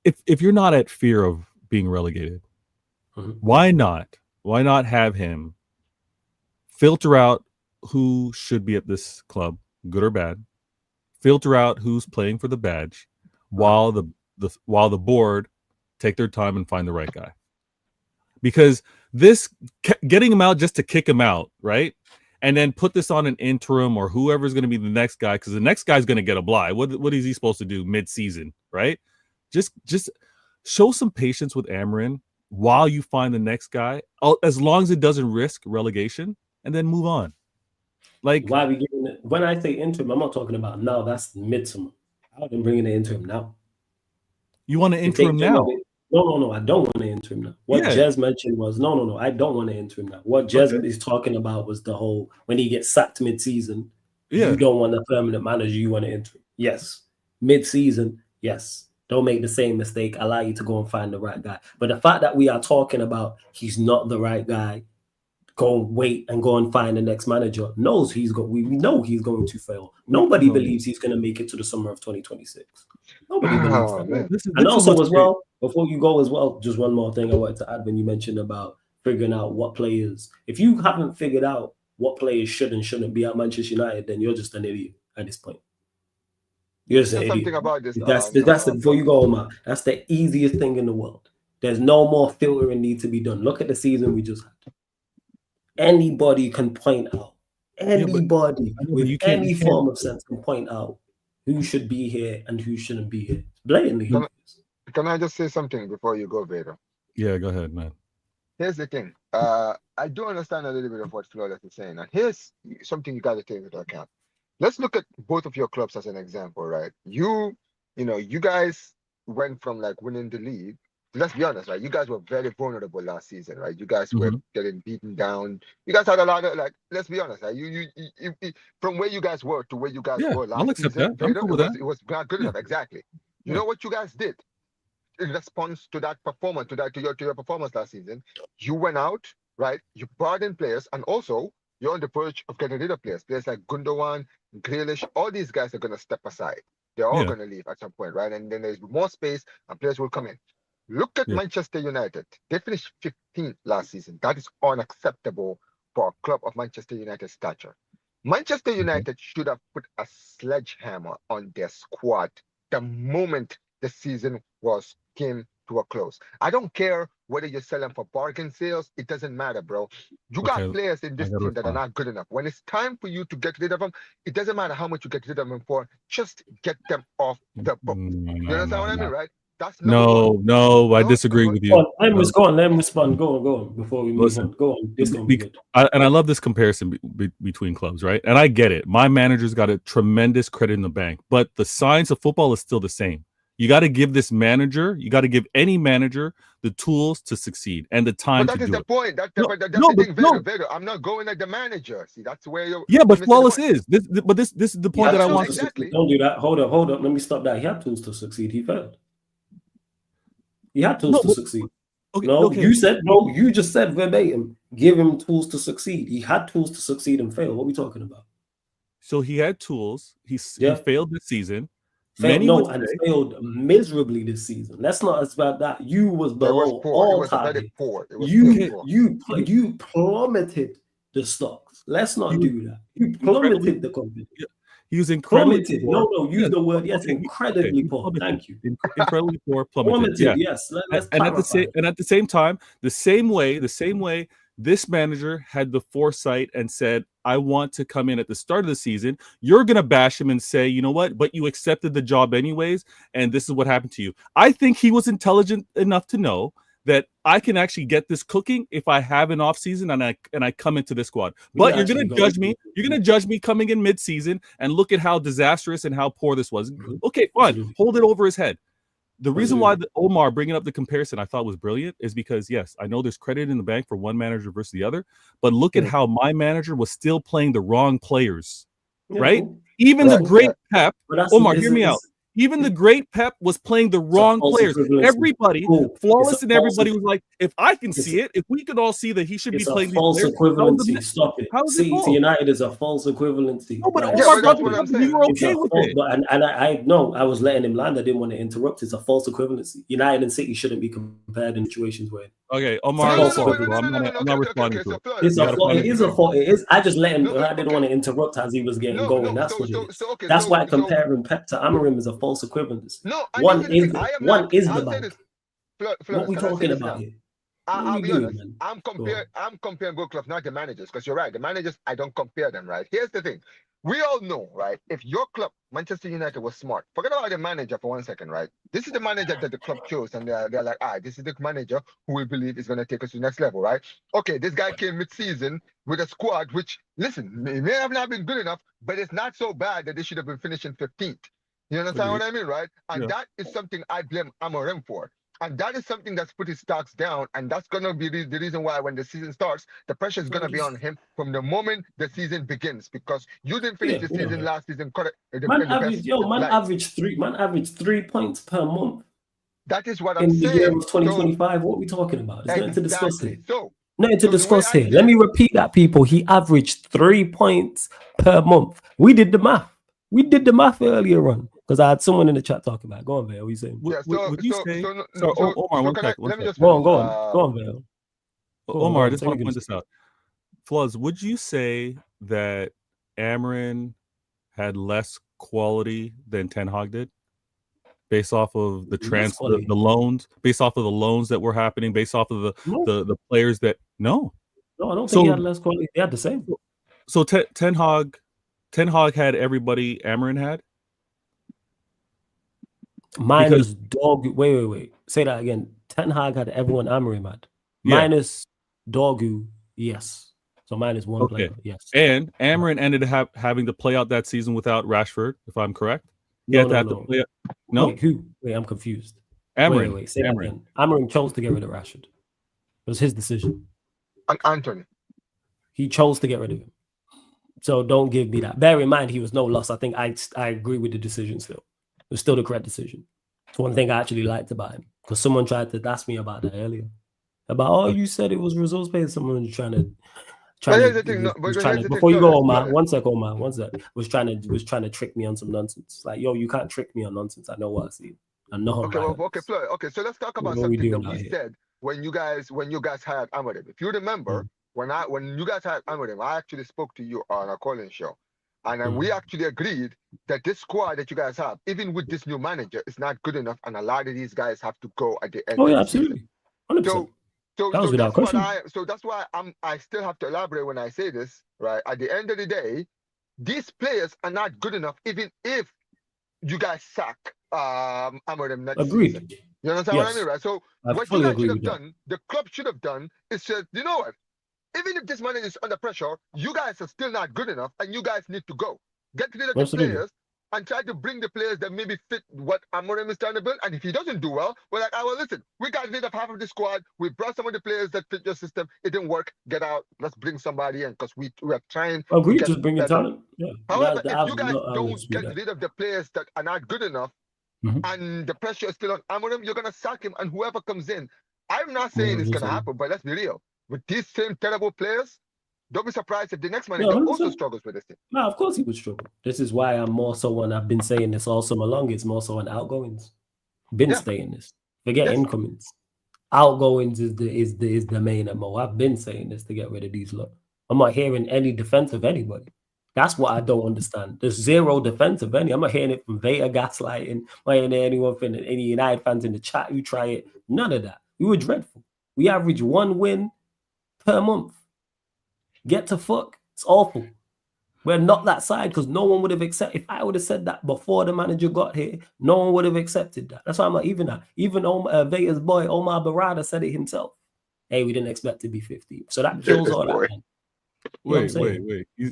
If you're not at fear of being relegated, why not have him filter out who should be at this club, good or bad, filter out who's playing for the badge, while the board take their time and find the right guy? Because this getting him out just to kick him out, right? And then put this on an interim or whoever's going to be the next guy, because the next guy's going to get a bly. What is he supposed to do mid-season, right? Just show some patience with Amarin while you find the next guy, as long as it doesn't risk relegation, and then move on. Like, why are we giving it? When I say interim, I'm not talking about now. That's midsummer. I would bring in the interim now. You want an interim now? No, I don't want an interim now. What Jez mentioned was no, I don't want an interim now. What Jez is talking about was the whole when he gets sacked mid-season, you don't want a permanent manager, you want an interim. Yes. Mid-season, yes. Don't make the same mistake. Allow you to go and find the right guy. But the fact that we are talking about he's not the right guy, go wait and go and find the next manager, we know he's going to fail. Nobody believes he's going to make it to the summer of 2026. Nobody believes that. And also as well, before you go as well, just one more thing I wanted to add when you mentioned about figuring out what players, if you haven't figured out what players should and shouldn't be at Manchester United, then you're just an idiot at this point. You're just an idiot. Something about this. Before you go, Omar, that's the easiest thing in the world. There's no more filtering need to be done. Look at the season we just had. Anybody can point out. Anybody with any form of sense can point out who should be here and who shouldn't be here. Blatantly. Can I just say something before you go, Vader? Yeah, go ahead, man. Here's the thing. I do understand a little bit of what Flawless is saying. And here's something you got to take into account. Let's look at both of your clubs as an example, right? You guys went from like winning the league. Let's be honest, right? You guys were very vulnerable last season, right? You guys were getting beaten down. You guys had a lot of let's be honest, right? You from where you guys were to where you guys were last season, it was not good enough. Exactly. You know what you guys did in response to that performance, to your performance last season? You went out, right? You brought in players, and also you're on the verge of getting rid of players like Gundogan, Grealish. All these guys are gonna step aside. They're all gonna leave at some point, right? And then there's more space, and players will come in. Look at Manchester United. They finished 15th last season. That is unacceptable for a club of Manchester United's stature. Manchester United should have put a sledgehammer on their squad the moment the season came to a close. I don't care whether you're selling for bargain sales. It doesn't matter, bro. You got players in this team that are not good enough. When it's time for you to get rid of them, it doesn't matter how much you get rid of them for. Just get them off the book. You understand what I mean, right? That's no, I disagree with you. Let me respond. Go on before we move on. Go on. This gonna be good. And I love this comparison between clubs, right? And I get it. My manager's got a tremendous credit in the bank, but the science of football is still the same. You got to give any manager the tools to succeed and the time to do it. That is the point. That's the thing, I'm not going at the manager. See, that's where you're... Yeah, but Flawless is. This is the point that I want to say. Don't do that. Hold up. Let me stop that. He had tools to succeed. He failed. He had tools to succeed. You just said verbatim, give him tools to succeed. He had tools to succeed and fail. What are we talking about? So he had tools. He Yeah. failed this season. Failed miserably this season. Let's not about that. You was below all It was target. very poor. It was You plummeted the stocks. Let's not do that. You plummeted the company. He was incredibly poor. No, use the word. Yes, incredibly poor. Thank you. Incredibly poor, plummeted. Yeah. Yes. Let's and at the same time, the same way this manager had the foresight and said, I want to come in at the start of the season. You're going to bash him and say, you know what? But you accepted the job anyways. And this is what happened to you. I think he was intelligent enough to know that I can actually get this cooking if I have an off season and I come into this squad. But you're going to judge me. You're going to judge me coming in mid-season and look at how disastrous and how poor this was. Okay, fine. Hold it over his head. The reason why Omar bringing up the comparison I thought was brilliant is because, yes, I know there's credit in the bank for one manager versus the other, but look at how my manager was still playing the wrong players, right? Even the great Pep, Omar, hear me out. Even the great Pep was playing the wrong players. Everybody, Flawless and everybody was like, if I can see it, if we could all see that he should be playing these players. Equivalency. Stop it. See, to United is a false equivalency. No, but you were okay with it. And I know I was letting him land. I didn't want to interrupt. It's a false equivalency. United and City shouldn't be compared in situations where. Okay, Omar, I'm not responding to it. It is a fault. It is. I just let him. I didn't want to interrupt as he was getting going. That's what it is. That's why comparing Pep to Amorim is a false equivalency. One is the bank. What are we talking about here? I'll be honest. I'm comparing both clubs, not the managers, because you're right. The managers, I don't compare them, right? Here's the thing. We all know, right? If your club, Manchester United, was smart, forget about the manager for 1 second, right? This is the manager that the club chose, and they're like, this is the manager who we believe is going to take us to the next level, right? Okay, this guy came mid-season with a squad which, listen, may have not been good enough, but it's not so bad that they should have been finishing 15th. You understand what I mean, right? And that is something I blame Amorim for. And that is something that's put his stocks down. And that's going to be the reason why when the season starts, the pressure is going to be on him from the moment the season begins. Because you didn't finish the season last season. Man averaged 3 points per month. That is what I'm saying. In the year of 2025, what are we talking about? There's nothing to discuss here. Nothing to So discuss here. Let me repeat that, people. He averaged 3 points per month. We did the math. We did the math earlier on. Because I had someone in the chat talking about it. Go on, Vale. What are you saying? Would you say? Omar, one second. Go on, Vale. Omar, I just want to point this out. Fluz, would you say that Amorim had less quality than Ten Hag did? Based off of the loans, based off of the loans that were happening, based off of the players that No, I don't think he had less quality. They had the same. So Ten Hag had everybody Amorim had? Minus Dorgu. Wait. Say that again. Ten Hag had everyone Amorim had. Minus Dorgu, yes. So minus one player, yes. And Amorim ended up having to play out that season without Rashford, if I'm correct. He had to have to play out. No? Wait, who? Wait, I'm confused. Amorim. Wait. Say that again. Amorim chose to get rid of Rashford. It was his decision. And Anthony. He chose to get rid of him. So don't give me that. Bear in mind, he was no loss. I think I agree with the decision still. It was still the correct decision. It's one thing I actually liked about him. Because someone tried to ask me about that earlier. About, you said it was results based. Someone was trying to before you go, Omar, one sec. Was trying to trick me on some nonsense. Like, yo, you can't trick me on nonsense. I know what I see. I know. Okay. So let's talk about something that we said when you guys hired Amorim. If you remember, when you guys hired Amorim, I actually spoke to you on a calling show. And we actually agreed that this squad that you guys have, even with this new manager, is not good enough, and a lot of these guys have to go at the end. Oh yeah, absolutely, 100%. So that's why I still have to elaborate when I say this, right? At the end of the day, these players are not good enough, even if you guys sack Amorim next season. You understand what I mean, right? So what you guys should have done, the club should have done, is said, you know what? Even if this money is under pressure, you guys are still not good enough, and you guys need to go. Get rid of the players and try to bring the players that maybe fit what Amorim is trying to build. And if he doesn't do well, we're like, listen, we got rid of half of the squad. We brought some of the players that fit your system. It didn't work. Get out. Let's bring somebody in because we are trying. Agree, just bring your talent. Yeah. However, if you guys don't get rid of the players that are not good enough, and the pressure is still on Amorim, you're going to sack him, and whoever comes in. I'm not saying it's going to happen, but let's be real. With these same terrible players, Don't be surprised if the next No, manager 100%. also struggles with this thing. No, of course he would struggle. This is why I'm more so on. I've been saying this all summer long. It's more so on outgoings. Been Yeah. saying this. Forget Yes. incomings. Outgoings is the main MO. I've been saying this to get rid of these lot. I'm not hearing any defense of anybody. That's what I don't understand. There's zero defense of any. I'm not hearing it from Veta gaslighting. I'm not hearing anyone from any United fans in the chat who try it. None of that. We were dreadful. We average 1 win per month. Get to fuck. It's awful. We're not that side because no one would have accepted. If I would have said that before the manager got here, no one would have accepted that. That's why I'm not even that. Even Veta's boy, Omar Barada, said it himself. Hey, we didn't expect to be 50. So that kills all that, man. Wait.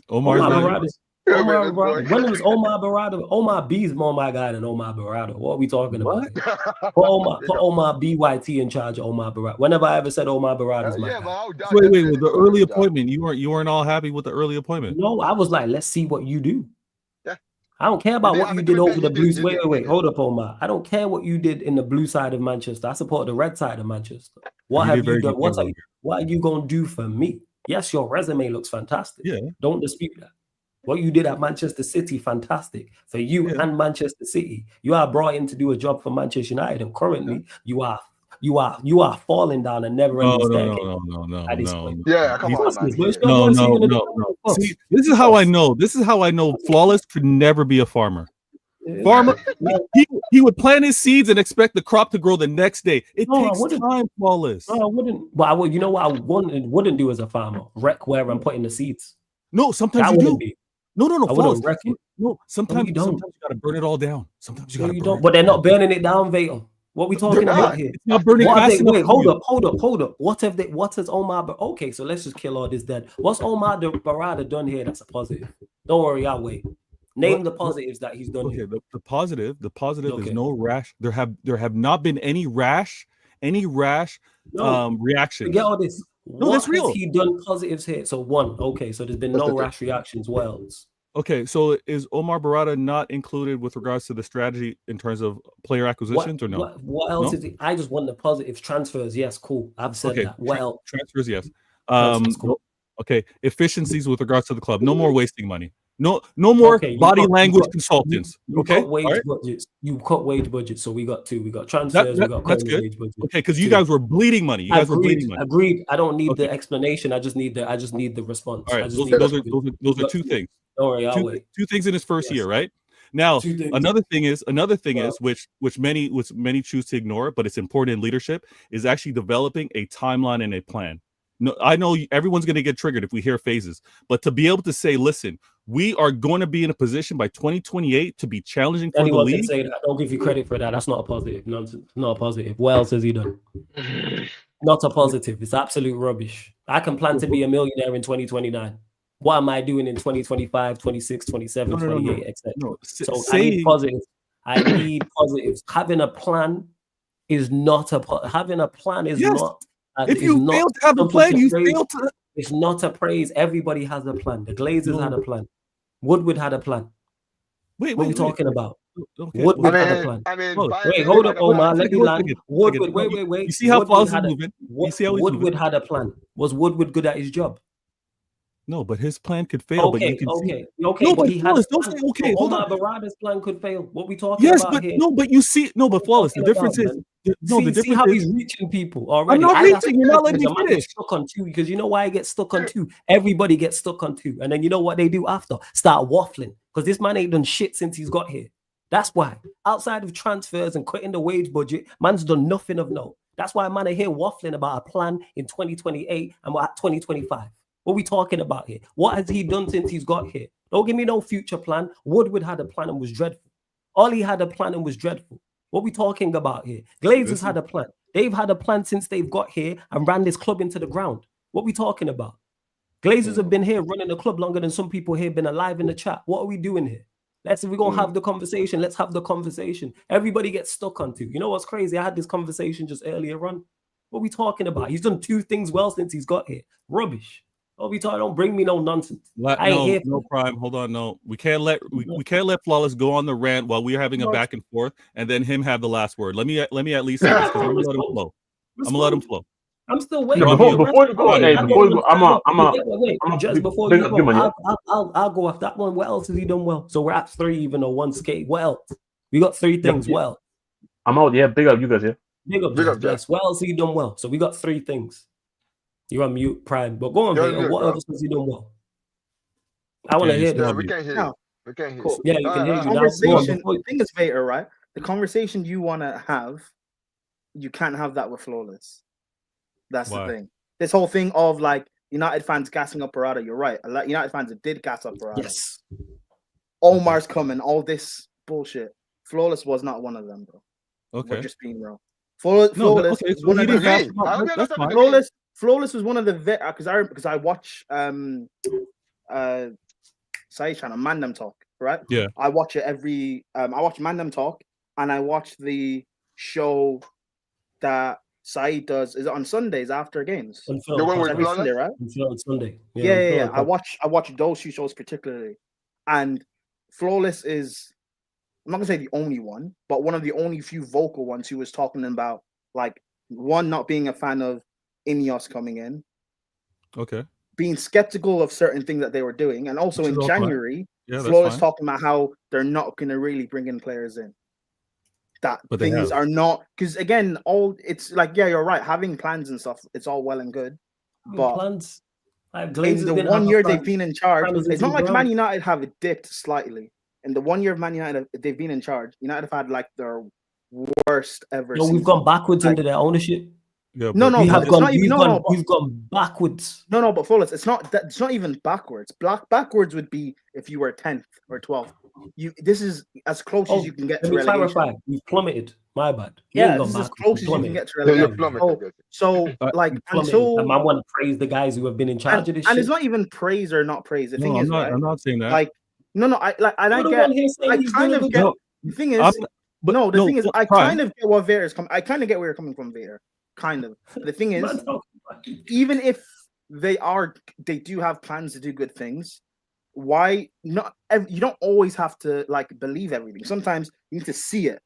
Omar Barada. Omar Barada. When was Omar Barada? Omar B's more my guy than Omar Barada. What are we talking about? Put Omar BYT in charge of Omar Barada. Whenever I ever said Omar Barada is my guy. Wait, with the early appointment, you weren't all happy with the early appointment. No, I was like, let's see what you do. Yeah. I don't care about what you did over the Blues. You did. Wait, hold up, Omar. I don't care what you did in the blue side of Manchester. I support the red side of Manchester. What have you done? What are you gonna do for me? Yes, your resume looks fantastic. Yeah. Don't dispute that. What you did at Manchester City, fantastic. For you and Manchester City. You are brought in to do a job for Manchester United, and currently you are falling down and never ending staircase. No. Yeah, come on, man. No. See, this is how I know. Flawless could never be a farmer. Farmer, he would plant his seeds and expect the crop to grow the next day. It takes time, Flawless. No, I wouldn't. But you know what I wouldn't do as a farmer? Wreck where I'm putting the seeds. No, sometimes you do. No, Flawless. No, sometimes you gotta burn it all down. Sometimes you gotta burn it. But they're not burning it down, Veta. What are we talking about here? It's not burning fast enough. Wait, hold up. What has Omar? Okay, so let's just kill all this dead. What's Omar Barada done here that's a positive? Don't worry, I'll wait. Name the positives that he's done here. The positive is no rash. There have not been any rash reactions. Forget all this. No, that's real. Has he done positives here? So one. Okay, so there's been no rash reactions. Wells. Okay, so is Omar Barada not included with regards to the strategy in terms of player acquisitions or no? What else is it? I just want the positives. Transfers, yes, cool. I've said that. What else? Transfers, yes. Cool. Okay, efficiencies with regards to the club. No more wasting money. No more body language consultants. You cut wage budgets. You cut wage budgets. So we got two. We got transfers. We got that's good. Wage budgets. Okay, because you guys were bleeding money. Agreed. I don't need the explanation. I just need the response. All right, those are two things. Don't worry, I'll wait. Two things in his first year, right? Now, another thing is which many choose to ignore, but it's important in leadership, is actually developing a timeline and a plan. No, I know everyone's going to get triggered if we hear phases, but to be able to say, listen, we are going to be in a position by 2028 to be challenging for the league. Can say that. Don't give you credit for that. That's not a positive. Nonsense. Not a positive. What else has he done? Not a positive. It's absolute rubbish. I can plan to be a millionaire in 2029. What am I doing in 2025, 26, 27, 28, etc.? I need positives. I need positives. Having a plan is not not. If you fail to have a plan, you fail to. It's not a praise. Everybody has a plan. The Glazers had a plan. Woodward had a plan. What are we talking about? Okay. Woodward had a plan. Wait, hold up, Omar. Let me land. Woodward, wait. You see how Flawless is moving? You see how he's moving? Woodward had a plan. Was Woodward good at his job? No, but his plan could fail. But you can okay. No, but he has. Don't say okay. Hold on. Barada's plan could fail. What we talking about here? But you see, but Flawless. The difference is. The difference see how he's reaching people already. I'm not reaching. You're not letting me finish. Stuck on two because you know why I get stuck on two. Everybody gets stuck on two, and then you know what they do after? Start waffling because this man ain't done shit since he's got here. That's why. Outside of transfers and cutting the wage budget, man's done nothing of note. That's why man are here waffling about a plan in 2028 and we're at 2025. What are we talking about here? What has he done since he's got here? Don't give me no future plan. Woodward had a plan and was dreadful. Ollie had a plan and was dreadful. What are we talking about here? Glazers had a plan. They've had a plan since they've got here and ran this club into the ground. What are we talking about? Glazers have been here running the club longer than some people here been alive in the chat. What are we doing here? If we're going to have the conversation, let's have the conversation. Everybody gets stuck on two. You know what's crazy? I had this conversation just earlier on. What are we talking about? He's done two things well since he's got here. Rubbish. Don't bring me no nonsense. No Prime. Hold on. No, we can't let Flawless go on the rant while we're having a back and forth, and then him have the last word. Let me at least say this because I'm gonna let him flow. I'm still waiting. No, Before you go, Just before you go, I'll go off that one. What else has he done well? So we're at 3 even or 1 skate. What else? We got 3 things well. I'm out. Yeah, big up you guys. Yeah, big up, Jess. What else has he done well? So we got 3 things. You're on mute, Prime. But go on, Vader. What else has he done well? I want to hear this. We can't hear you. We can't hear you. Yeah, you can hear you. Conversation. The thing is, Vader, right? The conversation you want to have, you can't have that with Flawless. That's the thing. This whole thing of like United fans gassing up Barada, you're right. United fans did gas up Barada. Yes. Omar's coming, all this bullshit. Flawless was not one of them, bro. Okay. We're just being real. Flawless was one of the Flawless was one of the because I watch Saeed channel Mandem Talk, right? Yeah. I watch it every I watch Mandem Talk and I watch the show that Saeed does. Is it on Sundays after games? The one with every Sunday, right? On Sunday. Yeah. I watch those 2 shows particularly, and Flawless is, I'm not gonna say the only one, but one of the only few vocal ones who was talking about like one not being a fan of Ineos coming in, okay, being skeptical of certain things that they were doing, and also in January, Flawless talking about how they're not gonna really bring in players in. But things are not, because again, it's like, yeah, you're right. Having plans and stuff, it's all well and good. But plans. In the 1 year they've been in charge, it's not like Man United have dipped slightly. In the 1 year of Man United, they've been in charge. United have had like their worst ever. No, we've gone backwards into their ownership. Yeah, we've gone backwards. No, but Flawless, it's not even backwards. Backwards would be if you were 10th or 12th. This is as close as you can get to relegation. Clarify. We've plummeted. My bad. Yeah, this is as close as you can get to relegation. So like, until I want to praise the guys who have been in charge of this. And it's not even praise or not praise. The thing is, I'm not saying that. Like, I kind of get. The thing is, I kind of get what Vera is coming. I kind of get where you're coming from, Vera. Kind of. The thing is, even if they do have plans to do good things, why not? You don't always have to like believe everything. Sometimes you need to see it.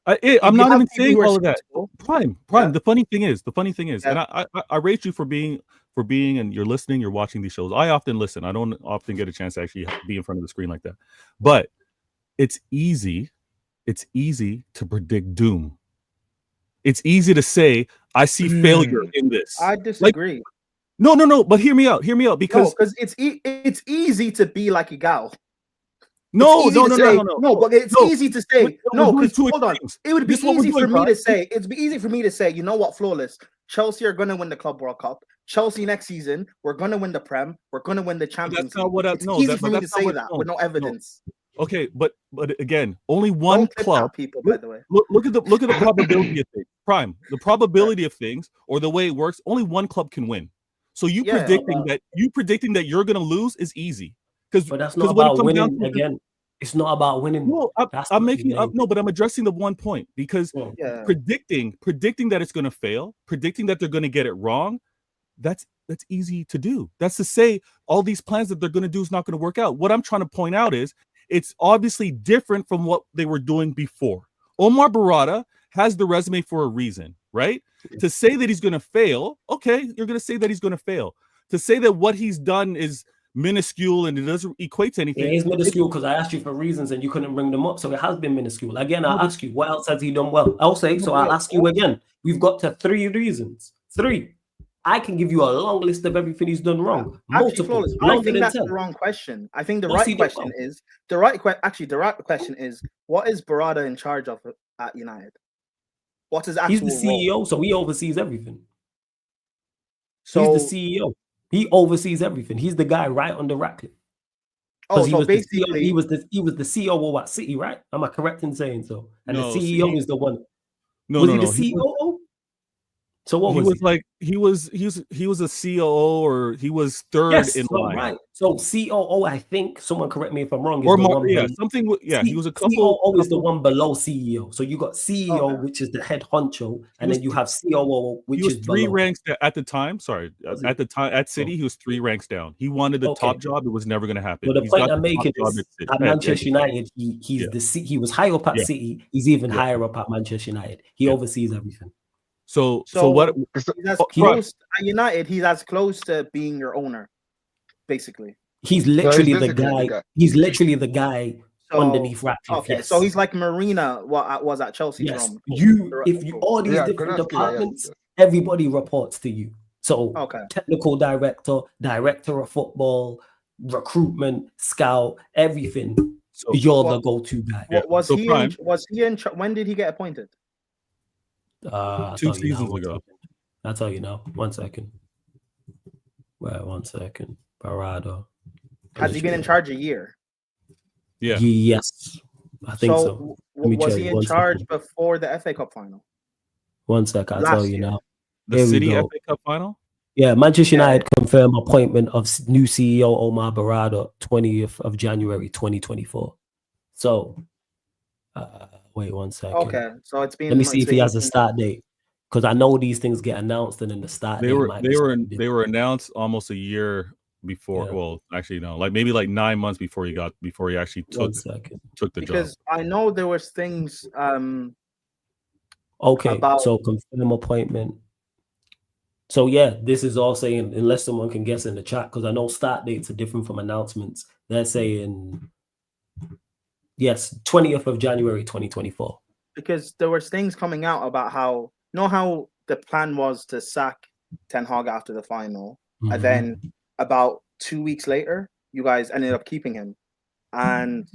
I'm not even saying all of that. Prime. Yeah. The funny thing is, and I rate you for being, and you're listening, you're watching these shows. I often listen. I don't often get a chance to actually be in front of the screen like that. But it's easy to predict doom. It's easy to say, I see failure in this. I disagree. Like, no. But hear me out. Because it's easy to be like a gal. No. But it's easy to say no. Because hold on, it would be easy for me to say. It'd be easy for me to say. You know what, Flawless? Chelsea are going to win the Club World Cup. Chelsea next season, we're going to win the Prem. We're going to win the Champions League. It's easy for me to say that with no evidence. Okay, but again, only one club. People, by the way, look at the probability of things. Prime, the probability of things or the way it works. Only one club can win. So predicting that you're going to lose is easy. But that's not about winning. Again, it's not about winning. No, I'm addressing the one point because predicting that it's going to fail, predicting that they're going to get it wrong, that's easy to do. That's to say all these plans that they're going to do is not going to work out. What I'm trying to point out is it's obviously different from what they were doing before. Omar Barada has the resume for a reason, right? To say that he's going to fail, okay, you're going to say that he's going to fail. To say that what he's done is minuscule and it doesn't equate to anything. It is minuscule because I asked you for reasons and you couldn't bring them up. So it has been minuscule. Again, I'll ask you, what else has he done well? I'll say, so I'll ask you again. We've got to 3 reasons. 3. I can give you a long list of everything he's done wrong. Multiple. I think that's the wrong question. I think the right question is what is Barada in charge of at United? What is actual He's the CEO, role? so he oversees everything. So he's the CEO. He oversees everything. He's the guy right under Ratcliffe. So basically, he was the COO at City, right? Am I correct in saying so? And the CEO is the one. Was he the COO? So what was he? He was a COO or he was third in line. Right. So COO, I think someone correct me if I'm wrong. He was a couple. COO is the one below CEO. So you got CEO, which is the head honcho, and then you have COO, which is 3 ranks at the time. Sorry, at the time at City, he was 3 ranks down. He wanted the top job. It was never going to happen. But the point I'm making is at Manchester United, he was high up at City. He's even higher up at Manchester United. He oversees everything. So what? He's as close at United. He's as close to being your owner, basically. He's literally the guy. He's literally the guy underneath Ratcliffe. Okay, yes. so he's like Marina was at Chelsea. Yes. All these different departments, everybody reports to you. So technical director, director of football, recruitment, scout, everything. So you're the go-to guy. Was he in? When did he get appointed? 2 seasons ago. I'll tell you now. 1 second. Wait, 1 second. Parado. Has he been in charge a year? Yeah. Yes. I think so. Was he in charge before the FA Cup final? 1 sec. I'll tell you now. The City FA Cup final? Yeah, Manchester United confirmed appointment of new CEO Omar Barada 20th of January 2024. So, wait 1 second. Okay, so it's been. Let me see if he has a start date, because I know these things get announced and then the start they date. They were announced almost a year before. Yeah. Well, actually, no, maybe 9 months before he actually took the job. Because I know there was things. Okay, so confirm appointment. So yeah, this is all saying, unless someone can guess in the chat, because I know start dates are different from announcements. They're saying, yes, 20th of January 2024. Because there was things coming out about how the plan was to sack Ten Hag after the final, and then about 2 weeks later, you guys ended up keeping him, and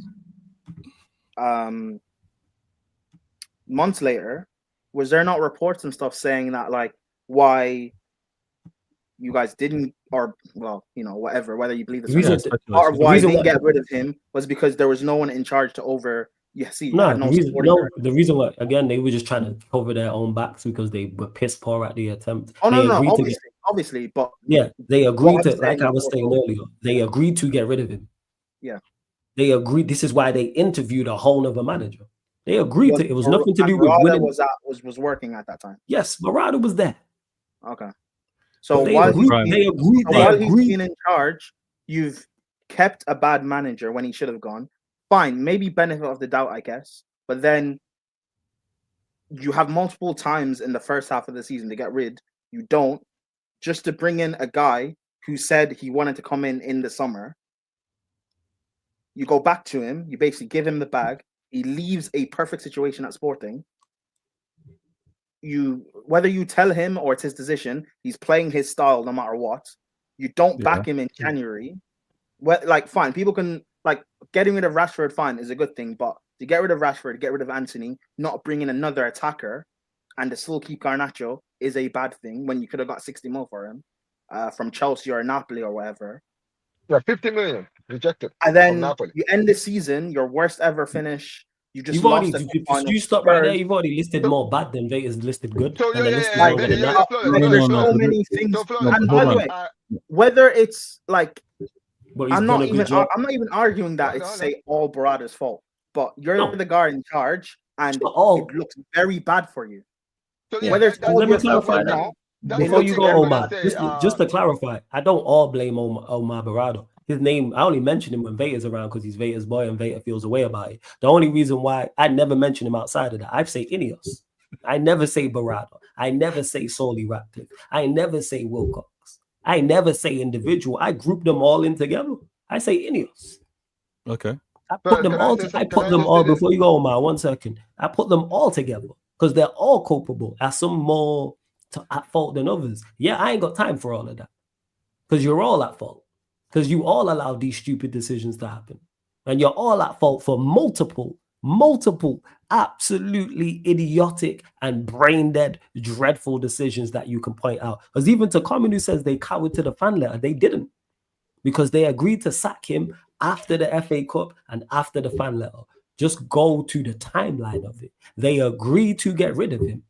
months later, was there not reports and stuff saying that why you guys didn't, or whatever, whether you believe this part of why you didn't get rid of him was because there was no one in charge to over. The reason why, again, they were just trying to cover their own backs because they were piss poor at the attempt. Obviously, but yeah, they agreed to, like I was saying earlier, they agreed to get rid of him. Yeah, they agreed. This is why they interviewed a whole other manager. They agreed to it. Was nothing to do with winning. Was working at that time. Yes, Barada was there. Okay. So they while agreed. He's been in charge, you've kept a bad manager when he should have gone. Fine, maybe benefit of the doubt, I guess. But then you have multiple times in the first half of the season to get rid. You don't, just to bring in a guy who said he wanted to come in the summer. You go back to him. You basically give him the bag. He leaves a perfect situation at Sporting. Whether you tell him or it's his decision, he's playing his style no matter what. You don't back him in January. Fine, people can getting rid of Rashford. Fine, is a good thing, but to get rid of Rashford, get rid of Anthony, not bring in another attacker, and to still keep Garnacho is a bad thing when you could have got 60 mil for him from Chelsea or Napoli or whatever. Yeah, 50 million rejected. And then you end the season, your worst ever finish. You stop right there. You've already listed more bad than Vegas listed good. So there's so many things. And by the way, whether it's I'm not even arguing that it's all Barada's fault, but you're the guy in charge, and it looks very bad for you. Whether it's all your fault or not. Before you go, Omar, just to clarify, I don't all blame Omar Barada. His name, I only mention him when Veta's around because he's Veta's boy and Veta feels a way about it. The only reason why I never mention him outside of that, I say Ineos. I never say Barada. I never say solely Ratcliffe. I never say Wilcox. I never say individual. I group them all in together. I say Ineos. Okay. I put them all before you go, Omar. 1 second. I put them all together because they're all culpable. Some more at fault than others. Yeah, I ain't got time for all of that because you're all at fault. Because you all allow these stupid decisions to happen. And you're all at fault for multiple, absolutely idiotic and brain-dead, dreadful decisions that you can point out. Because even to Common, who says they cowered to the fan letter, they didn't. Because they agreed to sack him after the FA Cup and after the fan letter. Just go to the timeline of it. They agreed to get rid of him.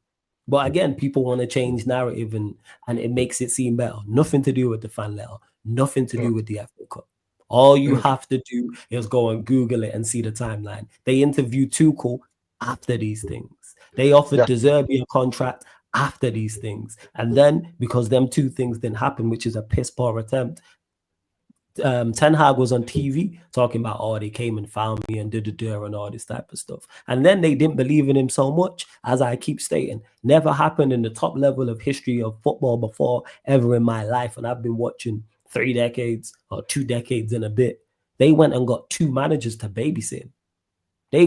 But again, people want to change narrative and it makes it seem better. Nothing to do with the fan letter. Nothing to do with the FA Cup. All you have to do is go and Google it and see the timeline. They interviewed Tuchel after these things. They offered De Zerbi a contract after these things. And then, because them two things didn't happen, which is a piss poor attempt, Ten Hag was on TV talking about, oh, they came and found me and and all this type of stuff. And then they didn't believe in him so much, as I keep stating. Never happened in the top level of history of football before ever in my life. And I've been watching 3 decades or 2 decades and a bit. They went and got 2 managers to babysit. They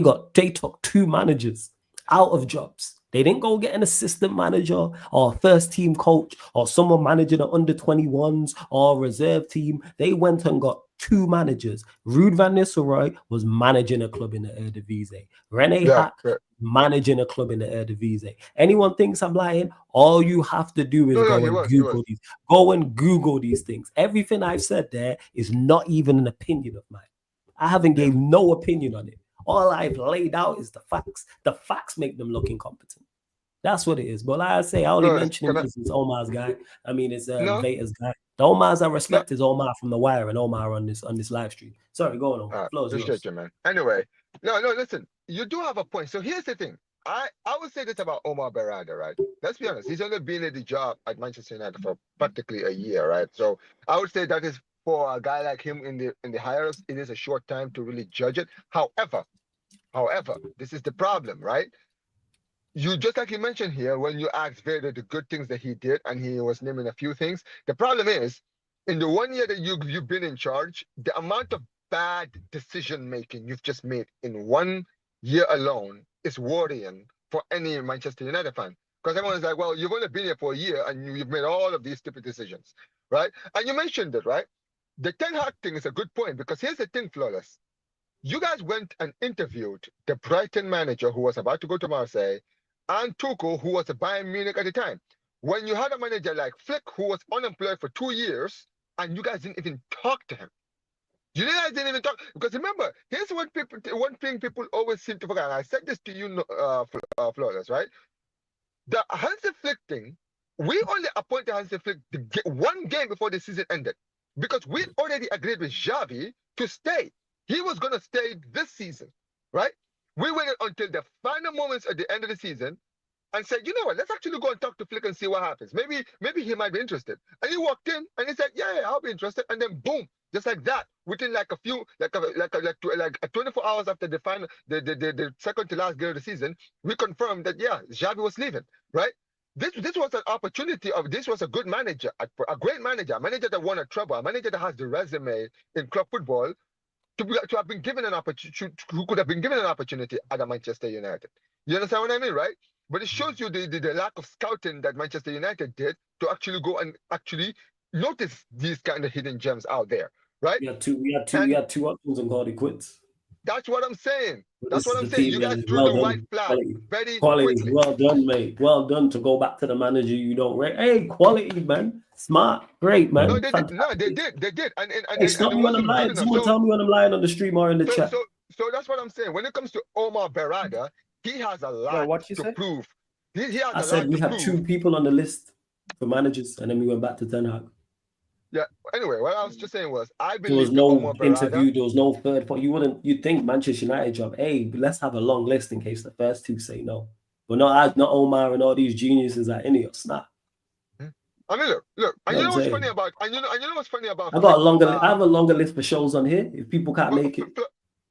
took 2 managers out of jobs. They didn't go get an assistant manager or a first team coach or someone managing the under 21s or a reserve team. They went and got 2 managers. Ruud van Nistelrooy was managing a club in the Eredivisie. Rene Hack managing a club in the Eredivisie. Anyone thinks I'm lying? All you have to do is go and Google these things. Everything I've said there is not even an opinion of mine. I haven't gave no opinion on it. All I've laid out is the facts. The facts make them look incompetent. That's what it is. But like I say, I only mention him because it's Omar's guy. I mean, it's Vader's guy. The Omar's I respect is Omar from The Wire and Omar on this live stream. Sorry, go on. Appreciate you, man. Anyway, no, listen. You do have a point. So here's the thing. I would say this about Omar Berrada, right? Let's be honest. He's only been at the job at Manchester United for practically a year, right? So I would say that is for a guy like him in the hires, it is a short time to really judge it. However, this is the problem, right? You just like you mentioned here, when you asked Vader the good things that he did, and he was naming a few things. The problem is, in the 1 year that you've been in charge, the amount of bad decision making you've just made in 1 year alone is worrying for any Manchester United fan. Because everyone's like, well, you've only been here for a year and you've made all of these stupid decisions, right? And you mentioned it, right? The Ten Hag thing is a good point, because here's the thing, Flawless. You guys went and interviewed the Brighton manager who was about to go to Marseille and Tuchel, who was at Bayern Munich at the time. When you had a manager like Flick, who was unemployed for 2 years, and you guys didn't even talk to him. You guys didn't even talk, because remember, here's one thing people always seem to forget. And I said this to you, Flawless, right? The Hansi Flick thing, we only appointed Hansi Flick to get 1 game before the season ended, because we already agreed with Xavi to stay. He was going to stay this season, right? We waited until the final moments at the end of the season and said, you know what, let's actually go and talk to Flick and see what happens. Maybe he might be interested. And he walked in and he said, yeah, I'll be interested. And then boom, just like that, within like 24 hours after the second to last game of the season, we confirmed that, yeah, Xavi was leaving, right? This was an opportunity this was a good manager, a great manager, a manager that won a treble, a manager that has the resume in club football, to have been given an opportunity, who could have been given an opportunity at Manchester United. You understand what I mean, right? But it shows you the lack of scouting that Manchester United did to actually go and actually notice these kind of hidden gems out there, right? We had two options and called it quits. That's what I'm saying. That's what I'm saying. You guys drew the white flag very quickly. Well done, mate. Well done to go back to the manager you don't rate. Hey, quality, man. Smart. Great, man. No, they did. They did. Hey, stop me when I'm lying. Someone tell me when I'm lying on the stream or in the chat. So that's what I'm saying. When it comes to Omar Berrada, he has a lot to prove. I said we have 2 people on the list for managers, and then we went back to Ten Hag. Yeah. Anyway, what I was just saying was, I believe there was no interview. There was no third point. You'd think Manchester United job. Hey, let's have a long list in case the first 2 say no. But not Omar and all these geniuses at any of snap. I mean, look. And you know what's funny about? And you know what's funny about? I have a longer list for shows on here. If people can't make it,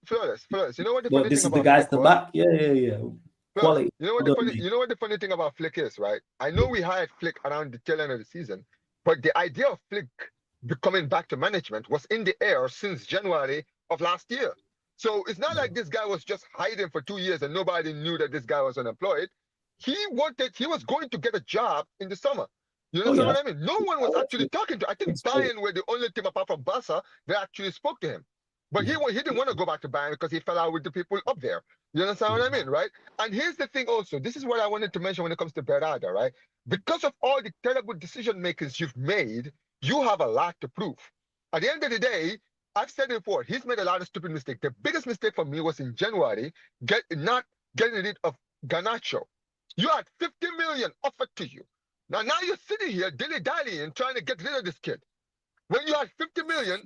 Flawless. You know what the funny this thing is about the guys Flick to back. Yeah. Quality. You know what the funny thing about Flick is, right? I know we hired Flick around the tail end of the season, but the idea of Flick coming back to management was in the air since January of last year. So it's not like this guy was just hiding for 2 years and nobody knew that this guy was unemployed. He was going to get a job in the summer. You understand what I mean? No one was actually talking to him. I think Bayern were the only team apart from Barca that actually spoke to him. But he didn't want to go back to Bayern because he fell out with the people up there. You understand what I mean, right? And here's the thing also. This is what I wanted to mention when it comes to Berrada, right? Because of all the terrible decision makers you've made, you have a lot to prove. At the end of the day, I've said it before, he's made a lot of stupid mistakes. The biggest mistake for me was in January, not getting rid of Garnacho. You had 50 million offered to you. Now you're sitting here dilly-dallying trying to get rid of this kid. When you had 50 million,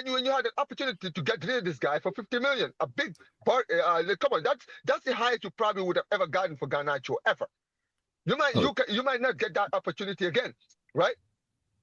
when you had an opportunity to get rid of this guy for 50 million, a big part, come on, that's the highest you probably would have ever gotten for Garnacho ever. You might not get that opportunity again, right?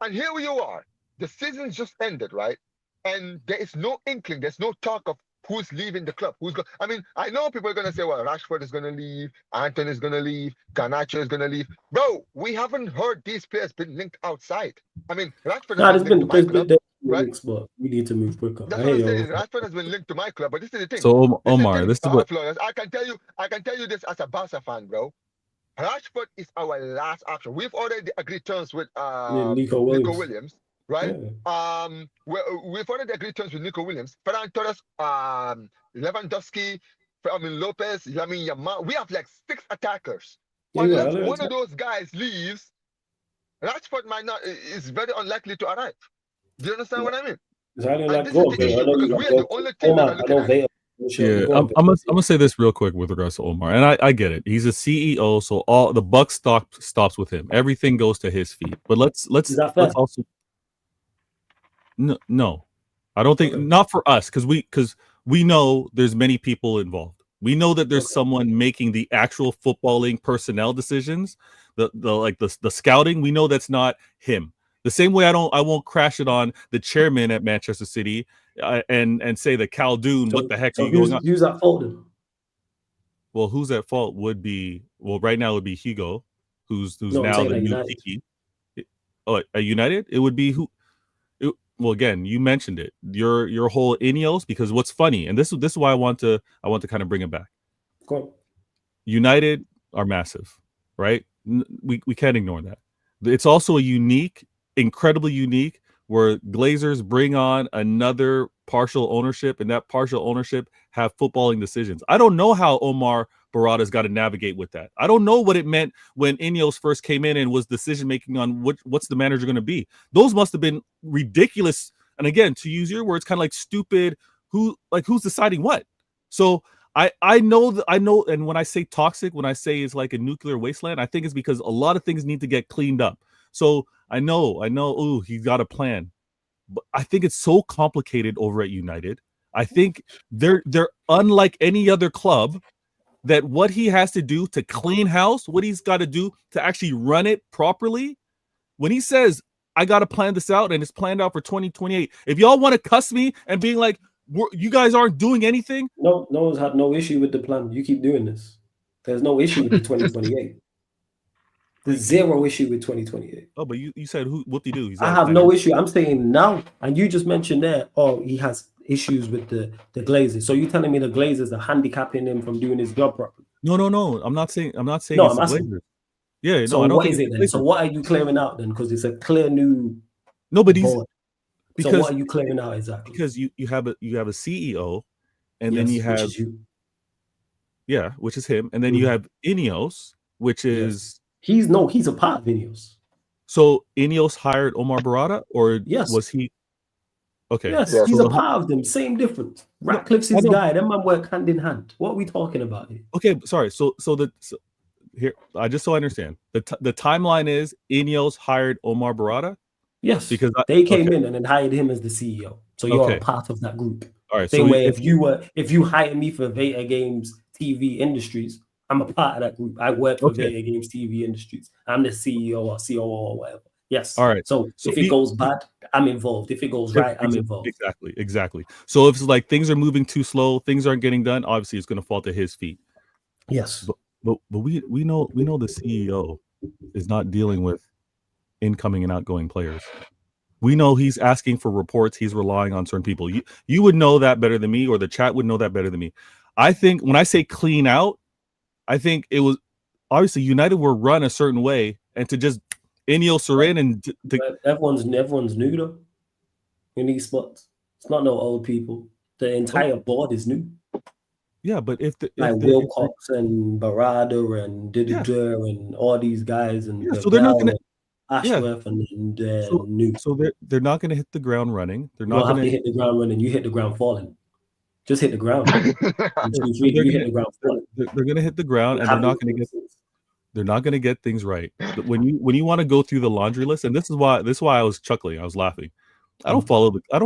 And here you are. the season just ended, right? And there is no inkling, there's no talk of who's leaving the club. I mean, I know people are gonna say, well, Rashford is gonna leave, Anthony is gonna leave, Garnacho is gonna leave. Bro, we haven't heard these players been linked outside. I mean, Rashford has been linked to my club, right? But we need to move quicker. That's what I'm saying. Rashford has been linked to my club, but this is the thing. So Omar, this is what Flores, I can tell you this as a Barca fan, bro. Rashford is our last option. We've already agreed terms with Nico Williams, right? Yeah. We've already agreed terms with Nico Williams, Ferran Torres, Lewandowski, Lopez, Lamine Yamal. We have like 6 attackers. Unless one of those guys leaves, Rashford is very unlikely to arrive. Do you understand what I mean? And this is the issue because we are the only team that are looking at it. Yeah, I'm gonna say this real quick with regards to Omar, and I get it. He's a CEO, so all the buck stops with him. Everything goes to his feet. But let's also no, I don't think not for us because we know there's many people involved. We know that there's someone making the actual footballing personnel decisions, the scouting. We know that's not him. The same way I won't crash it on the chairman at Manchester City and say that Khaldoon, what the heck are you going on? Who's at fault then? Well, who's at fault would be right now it would be Hugo, who's now the new Tiki. Oh, at United, it would be who? Well, again, you mentioned it. Your whole Ineos, because what's funny, and this is why I want to kind of bring it back. Cool. United are massive, right? We can't ignore that. It's also incredibly unique, where Glazers bring on another partial ownership, and that partial ownership have footballing decisions. I don't know how Omar Barada's got to navigate with that. I don't know what it meant when Ineos first came in and was decision making on what's the manager going to be. Those must have been ridiculous. And again, to use your words, kind of like stupid. Who's deciding what? So I know, and when I say toxic, when I say it's like a nuclear wasteland, I think it's because a lot of things need to get cleaned up. So I know. Oh, he's got a plan, but I think it's so complicated over at United. I think they're unlike any other club. That what he has to do to clean house, what he's got to do to actually run it properly. When he says, "I got to plan this out," and it's planned out for 2028. If y'all want to cuss me and being like, "You guys aren't doing anything," no one's had no issue with the plan. You keep doing this. There's no issue with the 2028. There's zero issue with 2028. Oh, but you said what do you do? I have no issue. I'm saying now, and you just mentioned there. Oh, he has issues with the Glazers. So you're telling me the Glazers are handicapping him from doing his job properly? No. I'm not saying. No, it's the Glazers. Yeah. So no, I don't what is it then? So what are you clearing out then? Because it's a clear new. Nobody's. So what are you clearing out exactly? Because you have a CEO, and then you have which is him, and then you have Ineos, which is. He's a part of Ineos. So Ineos hired Omar Barada, or was he? Okay. Yes, he's a part of them. Same difference. Ratcliffe's his guy. Them man work hand in hand. What are we talking about here? Okay, sorry. So here, I just so I understand. The timeline is Ineos hired Omar Barada. Yes, because they came in and then hired him as the CEO. So you're a part of that group. All right. Same way if you hire me for Veta Games TV Industries, I'm a part of that group. I work for Veta Games TV Industries. I'm the CEO or COO or whatever. Yes. All right. So if it goes bad, I'm involved. If it goes right, I'm involved. Exactly. So if it's like things are moving too slow, things aren't getting done, obviously it's going to fall to his feet. Yes. But we know the CEO is not dealing with incoming and outgoing players. We know he's asking for reports. He's relying on certain people. You would know that better than me, or the chat would know that better than me. I think when I say clean out, I think it was obviously United were run a certain way, and to just Ineos are in and everyone's new though in these spots. It's not no old people. The entire board is new. Yeah, but if Wilcox and Barada and Didier and all these guys and so they're not going to Ashworth and new. So they're not going to hit the ground running. They're not going to hit the ground running. You hit the ground falling. Just hit the ground. You hit the ground falling. They're going to hit the ground, and they're not going to get. They're not going to get things right. When you want to go through the laundry list, and this is why I was chuckling. I was laughing. I don't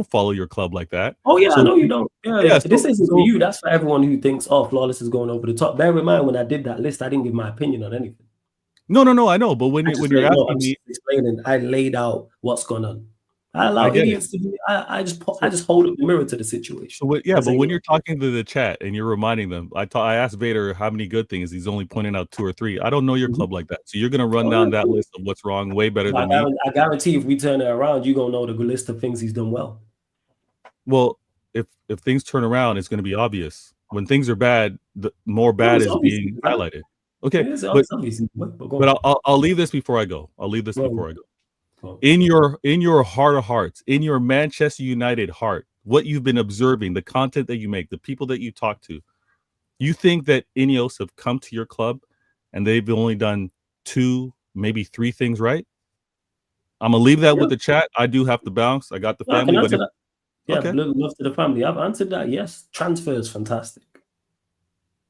follow your club like that. Oh yeah, I know you don't. Yeah. So this isn't for you. That's for everyone who thinks, oh, Flawless is going over the top. Bear in mind, when I did that list, I didn't give my opinion on anything. No, I know. But when you're asking me, explaining, I laid out what's going on. I allow idiots to be. I just hold up the mirror to the situation. So but when you're talking to the chat and you're reminding them, I asked Vader how many good things. He's only pointing out 2 or 3. I don't know your club like that, so you're gonna run down that list of what's wrong way better than me. I guarantee if we turn it around, you're gonna know the list of things he's done well. Well, if things turn around, it's gonna be obvious. When things are bad, the more bad is being highlighted. Okay, but I'll leave this before I go. In your heart of hearts, in your Manchester United heart, what you've been observing, the content that you make, the people that you talk to, you think that Ineos have come to your club and they've only done 2, maybe 3 things right? I'm gonna leave that with the chat. I do have to bounce. I got the family. Love to the family. I've answered that. Yes, transfer is fantastic.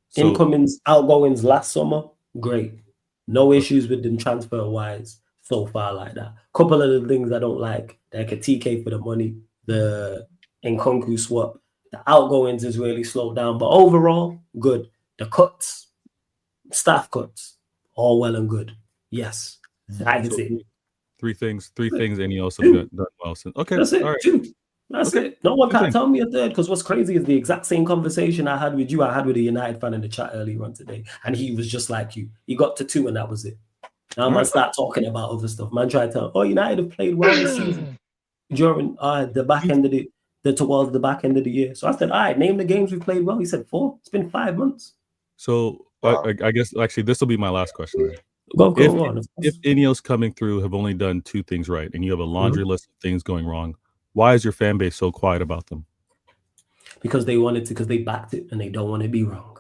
So, incomings, outgoings last summer, great. No issues with them transfer wise so far like that. Couple of the things I don't like, like a TK for the money, the Nkunku swap, the outgoings is really slowed down, but overall, good. The cuts, staff cuts, all well and good. Yes, that is it. 3 things Ineos have done well since. Okay, that's it. All right. 2. That's it. No one can tell me a third, because what's crazy is the exact same conversation I had with you. I had with a United fan in the chat earlier on today, and he was just like you. He got to 2, and that was it. Now I'm gonna start talking about other stuff. Man, try to tell. United have played well this season during the back end of towards the back end of the year. So I said, all right, name the games we played well. He said 4. It's been 5 months. So I guess actually this will be my last question. Go on. If Ineos coming through have only done 2 things right, and you have a laundry list of things going wrong, why is your fan base so quiet about them? Because they wanted to, because they backed it and they don't want to be wrong.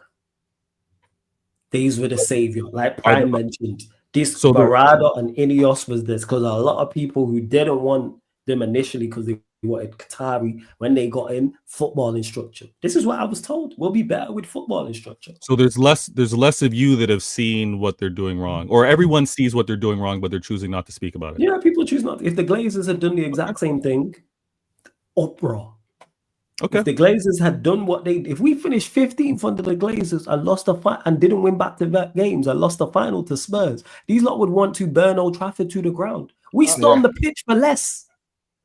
These were the savior, like Prime mentioned. This Barada and Ineos was this, because a lot of people who didn't want them initially because they wanted Qatari, when they got in, footballing structure. This is what I was told. We'll be better with footballing structure. So there's less of you that have seen what they're doing wrong, or everyone sees what they're doing wrong, but they're choosing not to speak about it. Yeah, people choose not to. If the Glazers had done the exact same thing, uproar. Okay. If the Glazers had done what they, if we finished 15th under the Glazers and lost the fight and didn't win back-to-back games and lost the final to Spurs, these lot would want to burn Old Trafford to the ground. We stormed the pitch for less.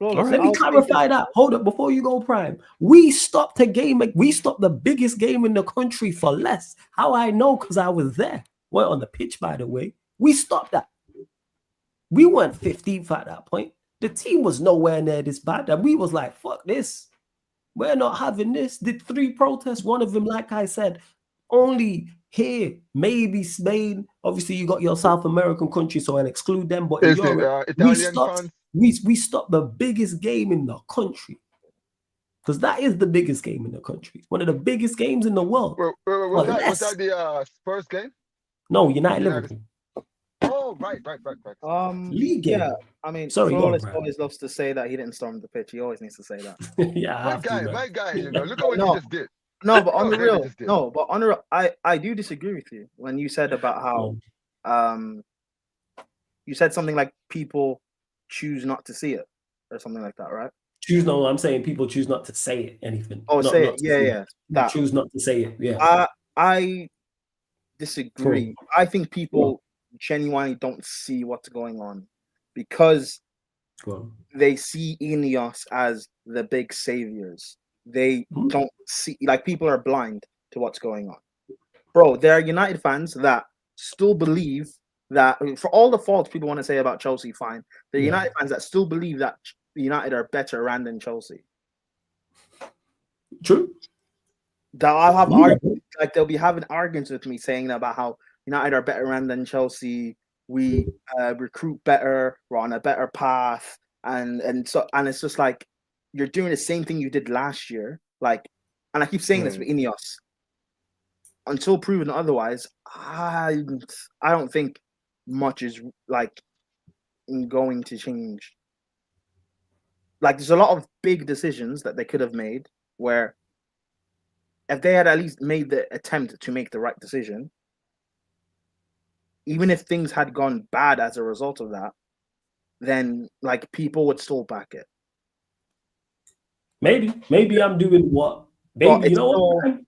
Let me clarify that. Hold up, before you go, Prime. We stopped a game. We stopped the biggest game in the country for less. How I know? Because I was there. We're on the pitch, by the way. We stopped that. We weren't 15th at that point. The team was nowhere near this bad. And we was like, fuck this. We're not having this. Did 3 protests. One of them, like I said, only here, maybe Spain. Obviously, you got your South American country, so I'll exclude them. But in Europe, we stopped the biggest game in the country. Because that is the biggest game in the country. One of the biggest games in the world. Was that the Spurs game? No, United Liverpool. Oh, right. League game. Yeah, I mean, sorry, always loves to say that he didn't storm the pitch. He always needs to say that. Yeah, my guy, you know, look at what he just did. No, but on the real, I do disagree with you when you said about how you said something like people choose not to see it or something like that, right? I'm saying people choose not to say it, anything. Oh, say it. Yeah. That. Choose not to say it. Yeah. I disagree. Cool. I think people genuinely don't see what's going on because they see Ineos as the big saviors. They don't see, like, people are blind to what's going on. Bro, there are United fans that still believe that, for all the faults people want to say about Chelsea, fine. There are United fans that still believe that United are better ran than Chelsea. True. They'll have arguments, like they'll be having arguments with me saying about how United are better ran than Chelsea. We recruit better. We're on a better path, and it's just like you're doing the same thing you did last year. Like, and I keep saying this with Ineos. Until proven otherwise, I don't think much is like going to change. Like, there's a lot of big decisions that they could have made where if they had at least made the attempt to make the right decision, even if things had gone bad as a result of that, then like people would still back it. Maybe I'm doing what? Maybe, you know what?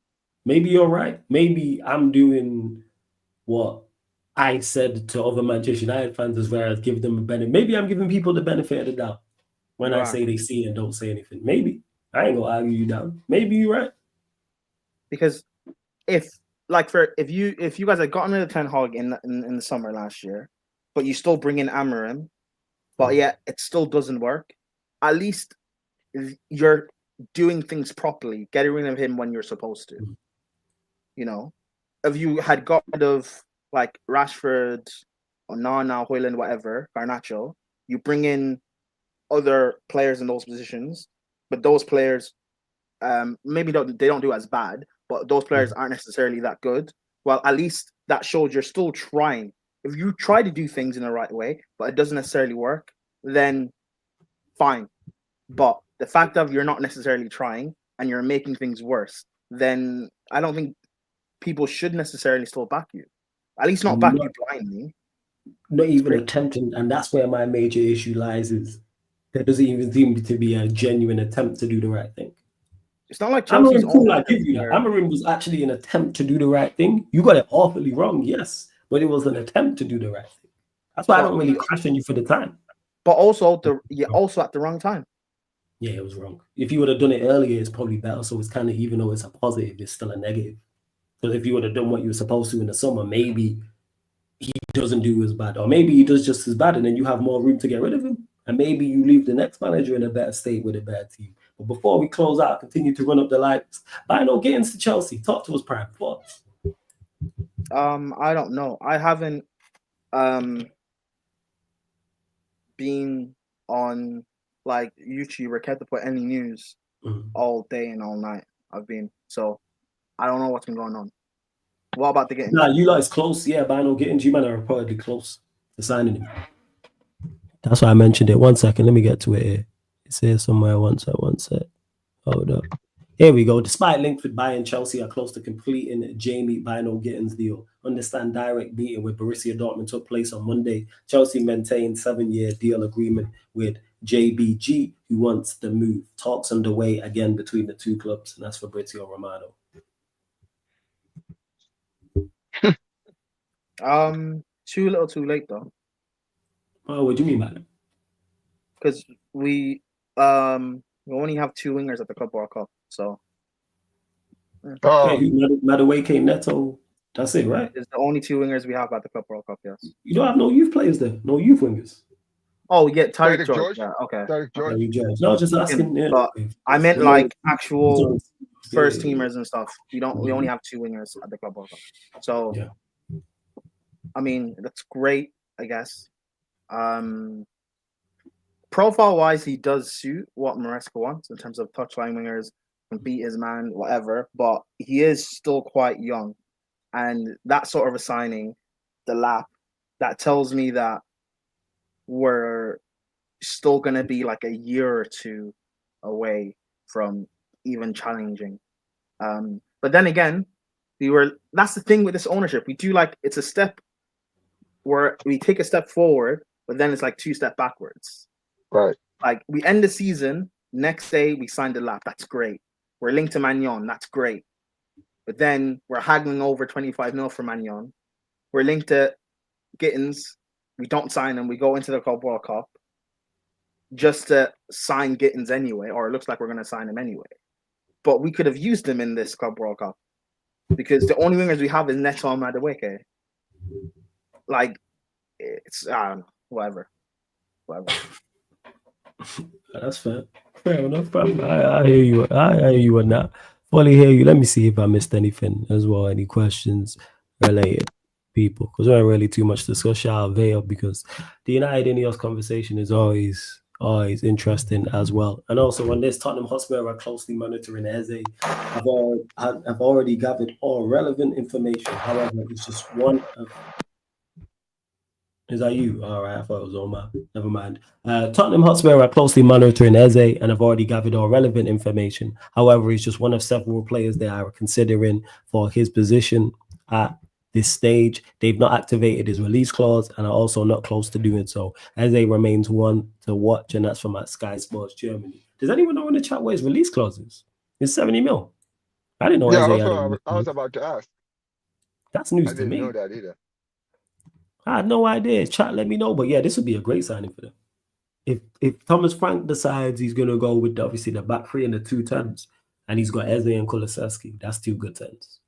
Maybe you're right. Maybe I'm doing what I said to other Manchester United fans as well as give them a benefit. Maybe I'm giving people the benefit of the doubt. when I say they see and don't say anything. Maybe. I ain't gonna argue you down. Maybe you're right. Because if you guys had gotten rid of Ten Hag in the summer last year, but you still bring in Amorim, but yet it still doesn't work, at least you're doing things properly, getting rid of him when you're supposed to. You know, if you had got rid of like Rashford, Onana, Højlund, whatever, Garnacho, you bring in other players in those positions, but those players maybe they don't do as bad, but those players aren't necessarily that good. Well, at least that shows you're still trying. If you try to do things in the right way, but it doesn't necessarily work, then fine. But the fact of you're not necessarily trying and you're making things worse, then I don't think people should necessarily still back you. At least not back you blindly. Not even attempting, and that's where my major issue lies, is there doesn't even seem to be a genuine attempt to do the right thing. It's not like Chelsea's I give you that. Amorim was actually an attempt to do the right thing. You got it awfully wrong, yes, but it was an attempt to do the right thing. That's why I don't really question you for the time. But also at the wrong time. Yeah, it was wrong. If you would have done it earlier, it's probably better. So it's kind of, even though it's a positive, it's still a negative. Because if you would have done what you were supposed to in the summer, maybe he doesn't do as bad, or maybe he does just as bad, and then you have more room to get rid of him, and maybe you leave the next manager in a better state with a better team. But before we close out, continue to run up the lights. Bynoe, Gittens to Chelsea. Talk to us, Prime. Thoughts? I don't know. I haven't been on like YouTube or kept up with any news all day and all night. So I don't know what's been going on. What about the Gittens? Nah, you guys close. Yeah, Bynoe, Gittens, you might have reportedly close to signing him. That's why I mentioned it. 1 second, let me get to it here. It's here somewhere. One sec. Hold up. Here we go. Despite links with Bayern, Chelsea are close to completing Jamie Bynoe Gittens deal. Understand direct meeting with Borussia Dortmund took place on Monday. Chelsea maintained 7-year deal agreement with JBG, who wants the move. Talks underway again between the two clubs, and that's Fabrizio Romano. Too little, too late though. Oh, what do you mean by that? Because we only have 2 wingers at the Club World Cup, so. Madueke, Neto, that's it, right? It's the only 2 wingers we have at the Club World Cup, yes. You don't have no youth players there, no youth wingers. Oh, yeah, Tariq George. Yeah, okay. Tariq George. No, just asking. Yeah. But I meant like actual first teamers and stuff. We only have 2 wingers at the Club World Cup. So, I mean, that's great, I guess. Profile-wise, he does suit what Maresca wants in terms of touchline wingers, can beat his man, whatever. But he is still quite young, and that sort of a signing, the lap, that tells me that we're still going to be like a year or 2 away from even challenging. But then again, that's the thing with this ownership. We do it's a step where we take a step forward, but then it's like 2 steps backwards. Right. Like we end the season, next day we signed the lap. That's great. We're linked to Magnon. That's great. But then we're haggling over 25 mil for Magnon. We're linked to Gittens. We don't sign him. We go into the Club World Cup just to sign Gittens anyway, or it looks like we're going to sign him anyway. But we could have used him in this Club World Cup because the only wingers we have is Neto and Madueke. Like, it's, I don't know, whatever. That's fair. Fair enough, bro. I hear you. I hear you on that. Fully hear you. Let me see if I missed anything as well. Any questions related people? Because there ain't really too much to discuss. Shout out Vale, because the United Ineos conversation is always interesting as well. And also on this, Tottenham Hotspur are closely monitoring Eze. I've already gathered all relevant information. However, it's just one of... Is that you? All right, I thought it was Omar. Never mind. Tottenham Hotspur are closely monitoring Eze and have already gathered all relevant information. However, he's just one of several players they are considering for his position at this stage. They've not activated his release clause and are also not close to doing so. Eze remains one to watch, and that's from Sky Sports Germany. Does anyone know in the chat what his release clause is? It's 70 mil. I didn't know. Yeah, I was about to ask. That's news to me. I didn't know that either. I had no idea. Chat, let me know. But yeah, this would be a great signing for them. if Thomas Frank decides he's gonna go with obviously the back three and the 2 10s, and he's got Eze and Kulusevski, that's 2 good 10s.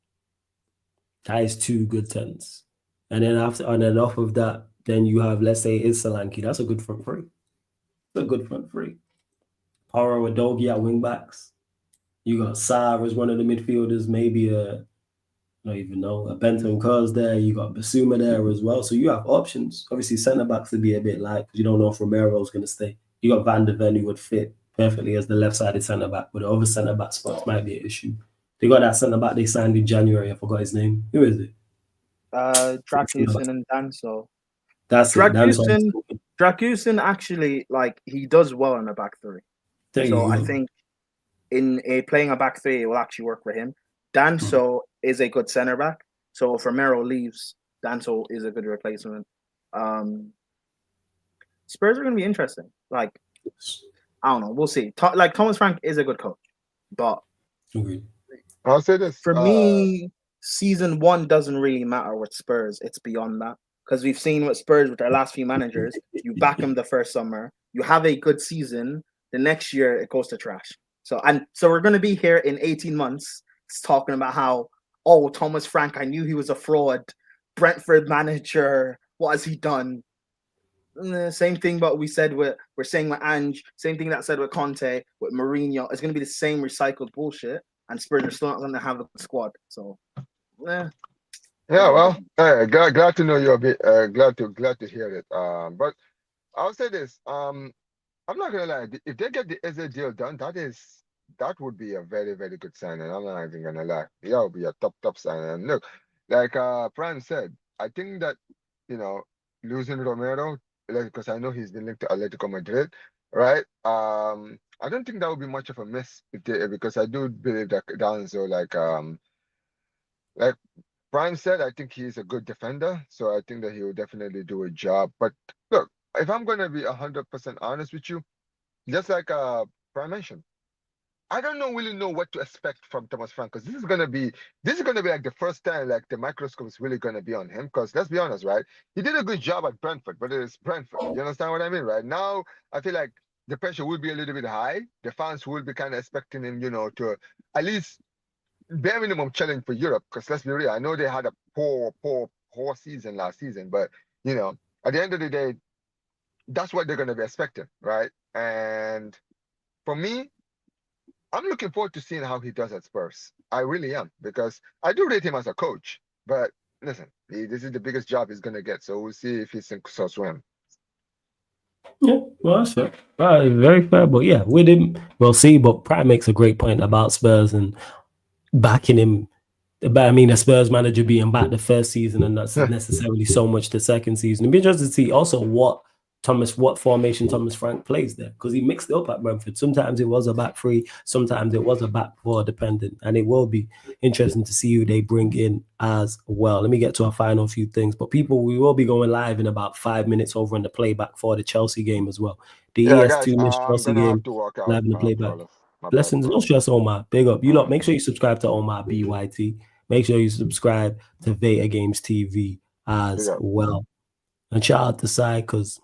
That is 2 good 10s. And then off of that, then you have, let's say, Solanke. That's a good front three. It's a good front three. Poro and Dogi at wing backs. You got Sarr as one of the midfielders, maybe I don't even know, a Benton Cuz there. You got Basuma there as well. So you have options. Obviously, centre backs would be a bit light because you don't know if Romero's going to stay. You got Van de Ven who would fit perfectly as the left-sided centre back, but the other centre back spots might be an issue. They got that centre back they signed in January. I forgot his name. Who is it? Dracusin and Danso. That's Dracusin actually, like, he does well in the back three. So I think playing a back three, it will actually work for him. Danso is a good center back. So if Romero leaves, Danso is a good replacement. Spurs are going to be interesting. Like, I don't know. We'll see. Like, Thomas Frank is a good coach, but I'll say this for me. Season 1 doesn't really matter with Spurs. It's beyond that. Because we've seen with Spurs with their last few managers, you back them the first summer, you have a good season, the next year it goes to trash. So we're going to be here in 18 months talking about how, Thomas Frank, I knew he was a fraud. Brentford manager, what has he done? Same thing but we're saying with Ange, same thing that said with Conte, with Mourinho. It's going to be the same recycled bullshit, and Spurs are still not going to have a squad. So yeah, well, glad to know you're a bit glad to hear it. But I'll say this. I'm not gonna lie. If they get the Eze deal done, that would be a very, very good signing. I'm not even gonna lie. That would be a top signing. And look, like Prime said, I think that losing Romero, because I know he's been linked to Atletico Madrid, right? I don't think that would be much of a miss because I do believe that Danzo, like Prime said, I think he's a good defender, so I think that he will definitely do a job. But look, if I'm gonna be 100% honest with you, just like Prime mentioned, I don't really know what to expect from Thomas Frank, because this is gonna be like the first time like the microscope is really gonna be on him. Because let's be honest, right? He did a good job at Brentford, but it is Brentford. You understand what I mean, right? Now I feel like the pressure will be a little bit high. The fans will be kind of expecting him, to at least bare minimum challenge for Europe, because let's be real, I know they had a poor season last season, but at the end of the day, that's what they're going to be expecting, right? And for me, I'm looking forward to seeing how he does at Spurs. I really am, because I do rate him as a coach, but listen, this is the biggest job he's going to get, so we'll see if he sinks or swim. Yeah, well, that's fair. Very fair, but yeah, with him, we'll see. But Prime makes a great point about Spurs and backing him. But I mean, a Spurs manager being back the first season and not necessarily so much the second season. It'd be interesting to see also what formation Thomas Frank plays there, because he mixed it up at Brentford. Sometimes it was a back three, sometimes it was a back four, dependent. And it will be interesting to see who they bring in as well. Let me get to our final few things. But people, we will be going live in about 5 minutes over in the playback for the Chelsea game as well. The ES2 Chelsea game live in the playback. Blessings, no stress, Omar. Big up. You lot, make sure you subscribe to Omar BYT. Make sure you subscribe to Veta Games TV as well. And shout out to Sai, because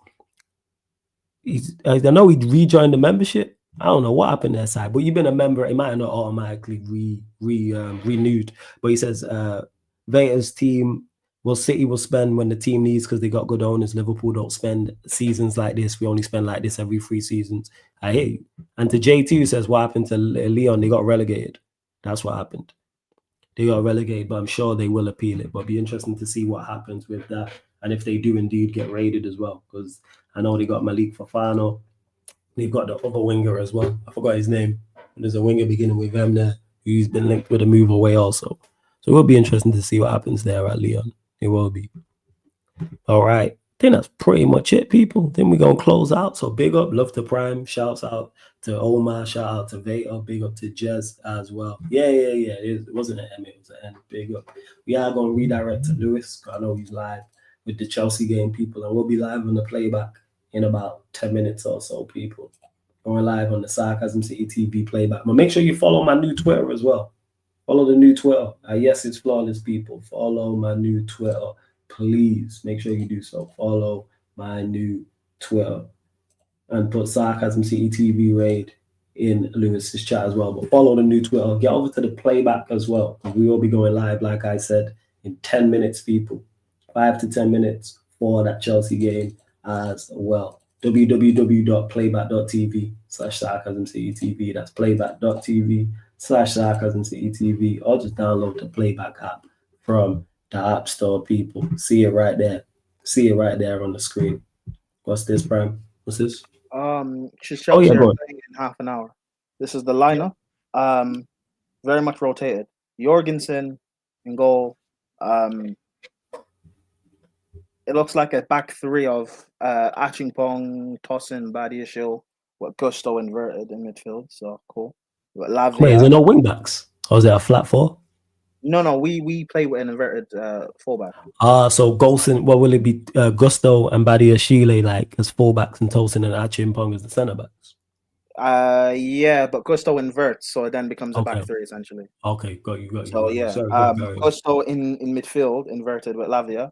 I know he rejoined the membership. I don't know what happened there, Sai, but you've been a member. It might not automatically renewed. But he says Veta's team, City will spend when the team needs, because they got good owners. Liverpool don't spend seasons like this. We only spend like this every 3 seasons. I hear you. And to J2 says, what happened to Leon? They got relegated. That's what happened. They got relegated, but I'm sure they will appeal it. But it'll be interesting to see what happens with that, and if they do indeed get raided as well, because I know they got Malik Fofana. They've got the other winger as well. I forgot his name. There's a winger beginning with them there who's been linked with a move away also. So it will be interesting to see what happens there at Leon. It will be. All right. I think that's pretty much it, people. Then we're going to close out. So big up, love to Prime. Shouts out to Omar. Shout out to Veta. Big up to Jez as well. Yeah. It wasn't an M, it was an N. Big up. We are going to redirect to Lewis. I know he's live with the Chelsea game, people. And we'll be live on the playback in about 10 minutes or so, people. Going live on the Sarcasm City TV playback. But make sure you follow my new Twitter as well. Follow the new Twitter. Yes, it's flawless, people. Follow my new Twitter. Please make sure you do so. Follow my new Twitter. and put Sarcasm City TV Raid in Lewis's chat as well. But follow the new Twitter. Get over to the playback as well. We will be going live, like I said, in 10 minutes, people. 5 to 10 minutes for that Chelsea game as well. www.playback.tv/sarcasmcitytv. That's playback.tv/sarcasmcitytv. Or just download the playback app from the App Store, people. See it right there. See it right there on the screen. What's this, Prime? What's this? Chelsea are playing in half an hour. This is the lineup. Very much rotated. Jorgensen in goal. It looks like a back three of Achimpong, Tosin, Badiashile, with Gusto inverted in midfield. So cool. Wait, is there no wing backs? Or is it a flat four? No. We play with an inverted fullback. So Golson, what will it be? Gusto and Badiashile like as fullbacks, and Tosin and Achimpong as the centre backs. Yeah, but Gusto inverts, so it then becomes a back three essentially. Okay, got you. So yeah, Gusto in midfield inverted with Lavia.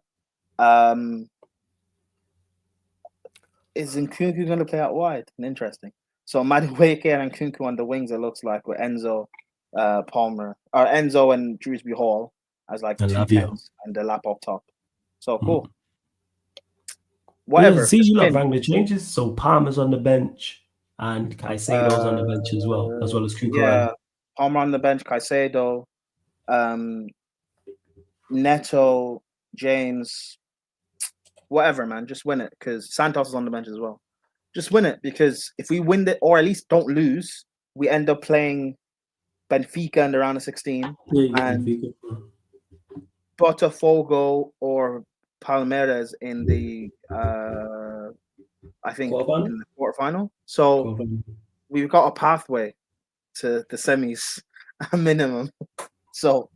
Is Nkunku going to play out wide? Interesting. So Madueke and Nkunku on the wings, it looks like, with Enzo, Palmer, or Enzo and Drewsbury Hall as like two tens and the lap up top. So cool. Whatever. Yeah, see, you lot rang the changes. So Palmer's on the bench and Caicedo's on the bench as well as Nkunku. Yeah, Palmer on the bench, Caicedo, Neto, James. Whatever, man, just win it because Santos is on the bench as well. Just win it because if we win it, or at least don't lose, we end up playing Benfica in the round of 16 and Benfica. Botafogo or Palmeiras in the I think in the quarterfinal. So we've got a pathway to the semis, a minimum. So.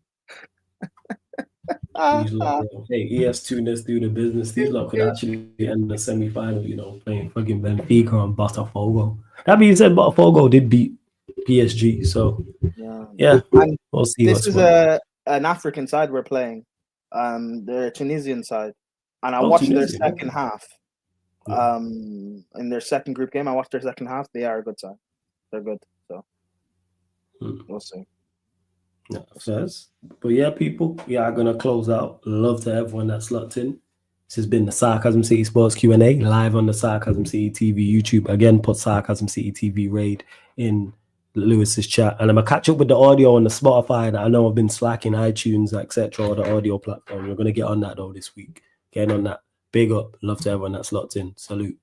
Hey, ES2, let's do the business. These lot could actually end the semi-final, playing fucking Benfica and Botafogo. That being said, Botafogo did beat PSG, so yeah, we'll see. This is an African side we're playing. They're a Tunisian side, and I watched their second half. In their second group game, I watched their second half. They are a good side. They're good, so we'll see. But yeah, people, we are gonna close out. Love to everyone that's locked in. This has been the Sarcasm City Sports Q&A live on the Sarcasm City TV YouTube. Again, put Sarcasm City TV Raid in Lewis's chat, and I'm gonna catch up with the audio on the Spotify that I know I've been slacking, iTunes, etc., or the audio platform. We're gonna get on that though this week. Getting on that. Big up. Love to everyone that's locked in. Salute.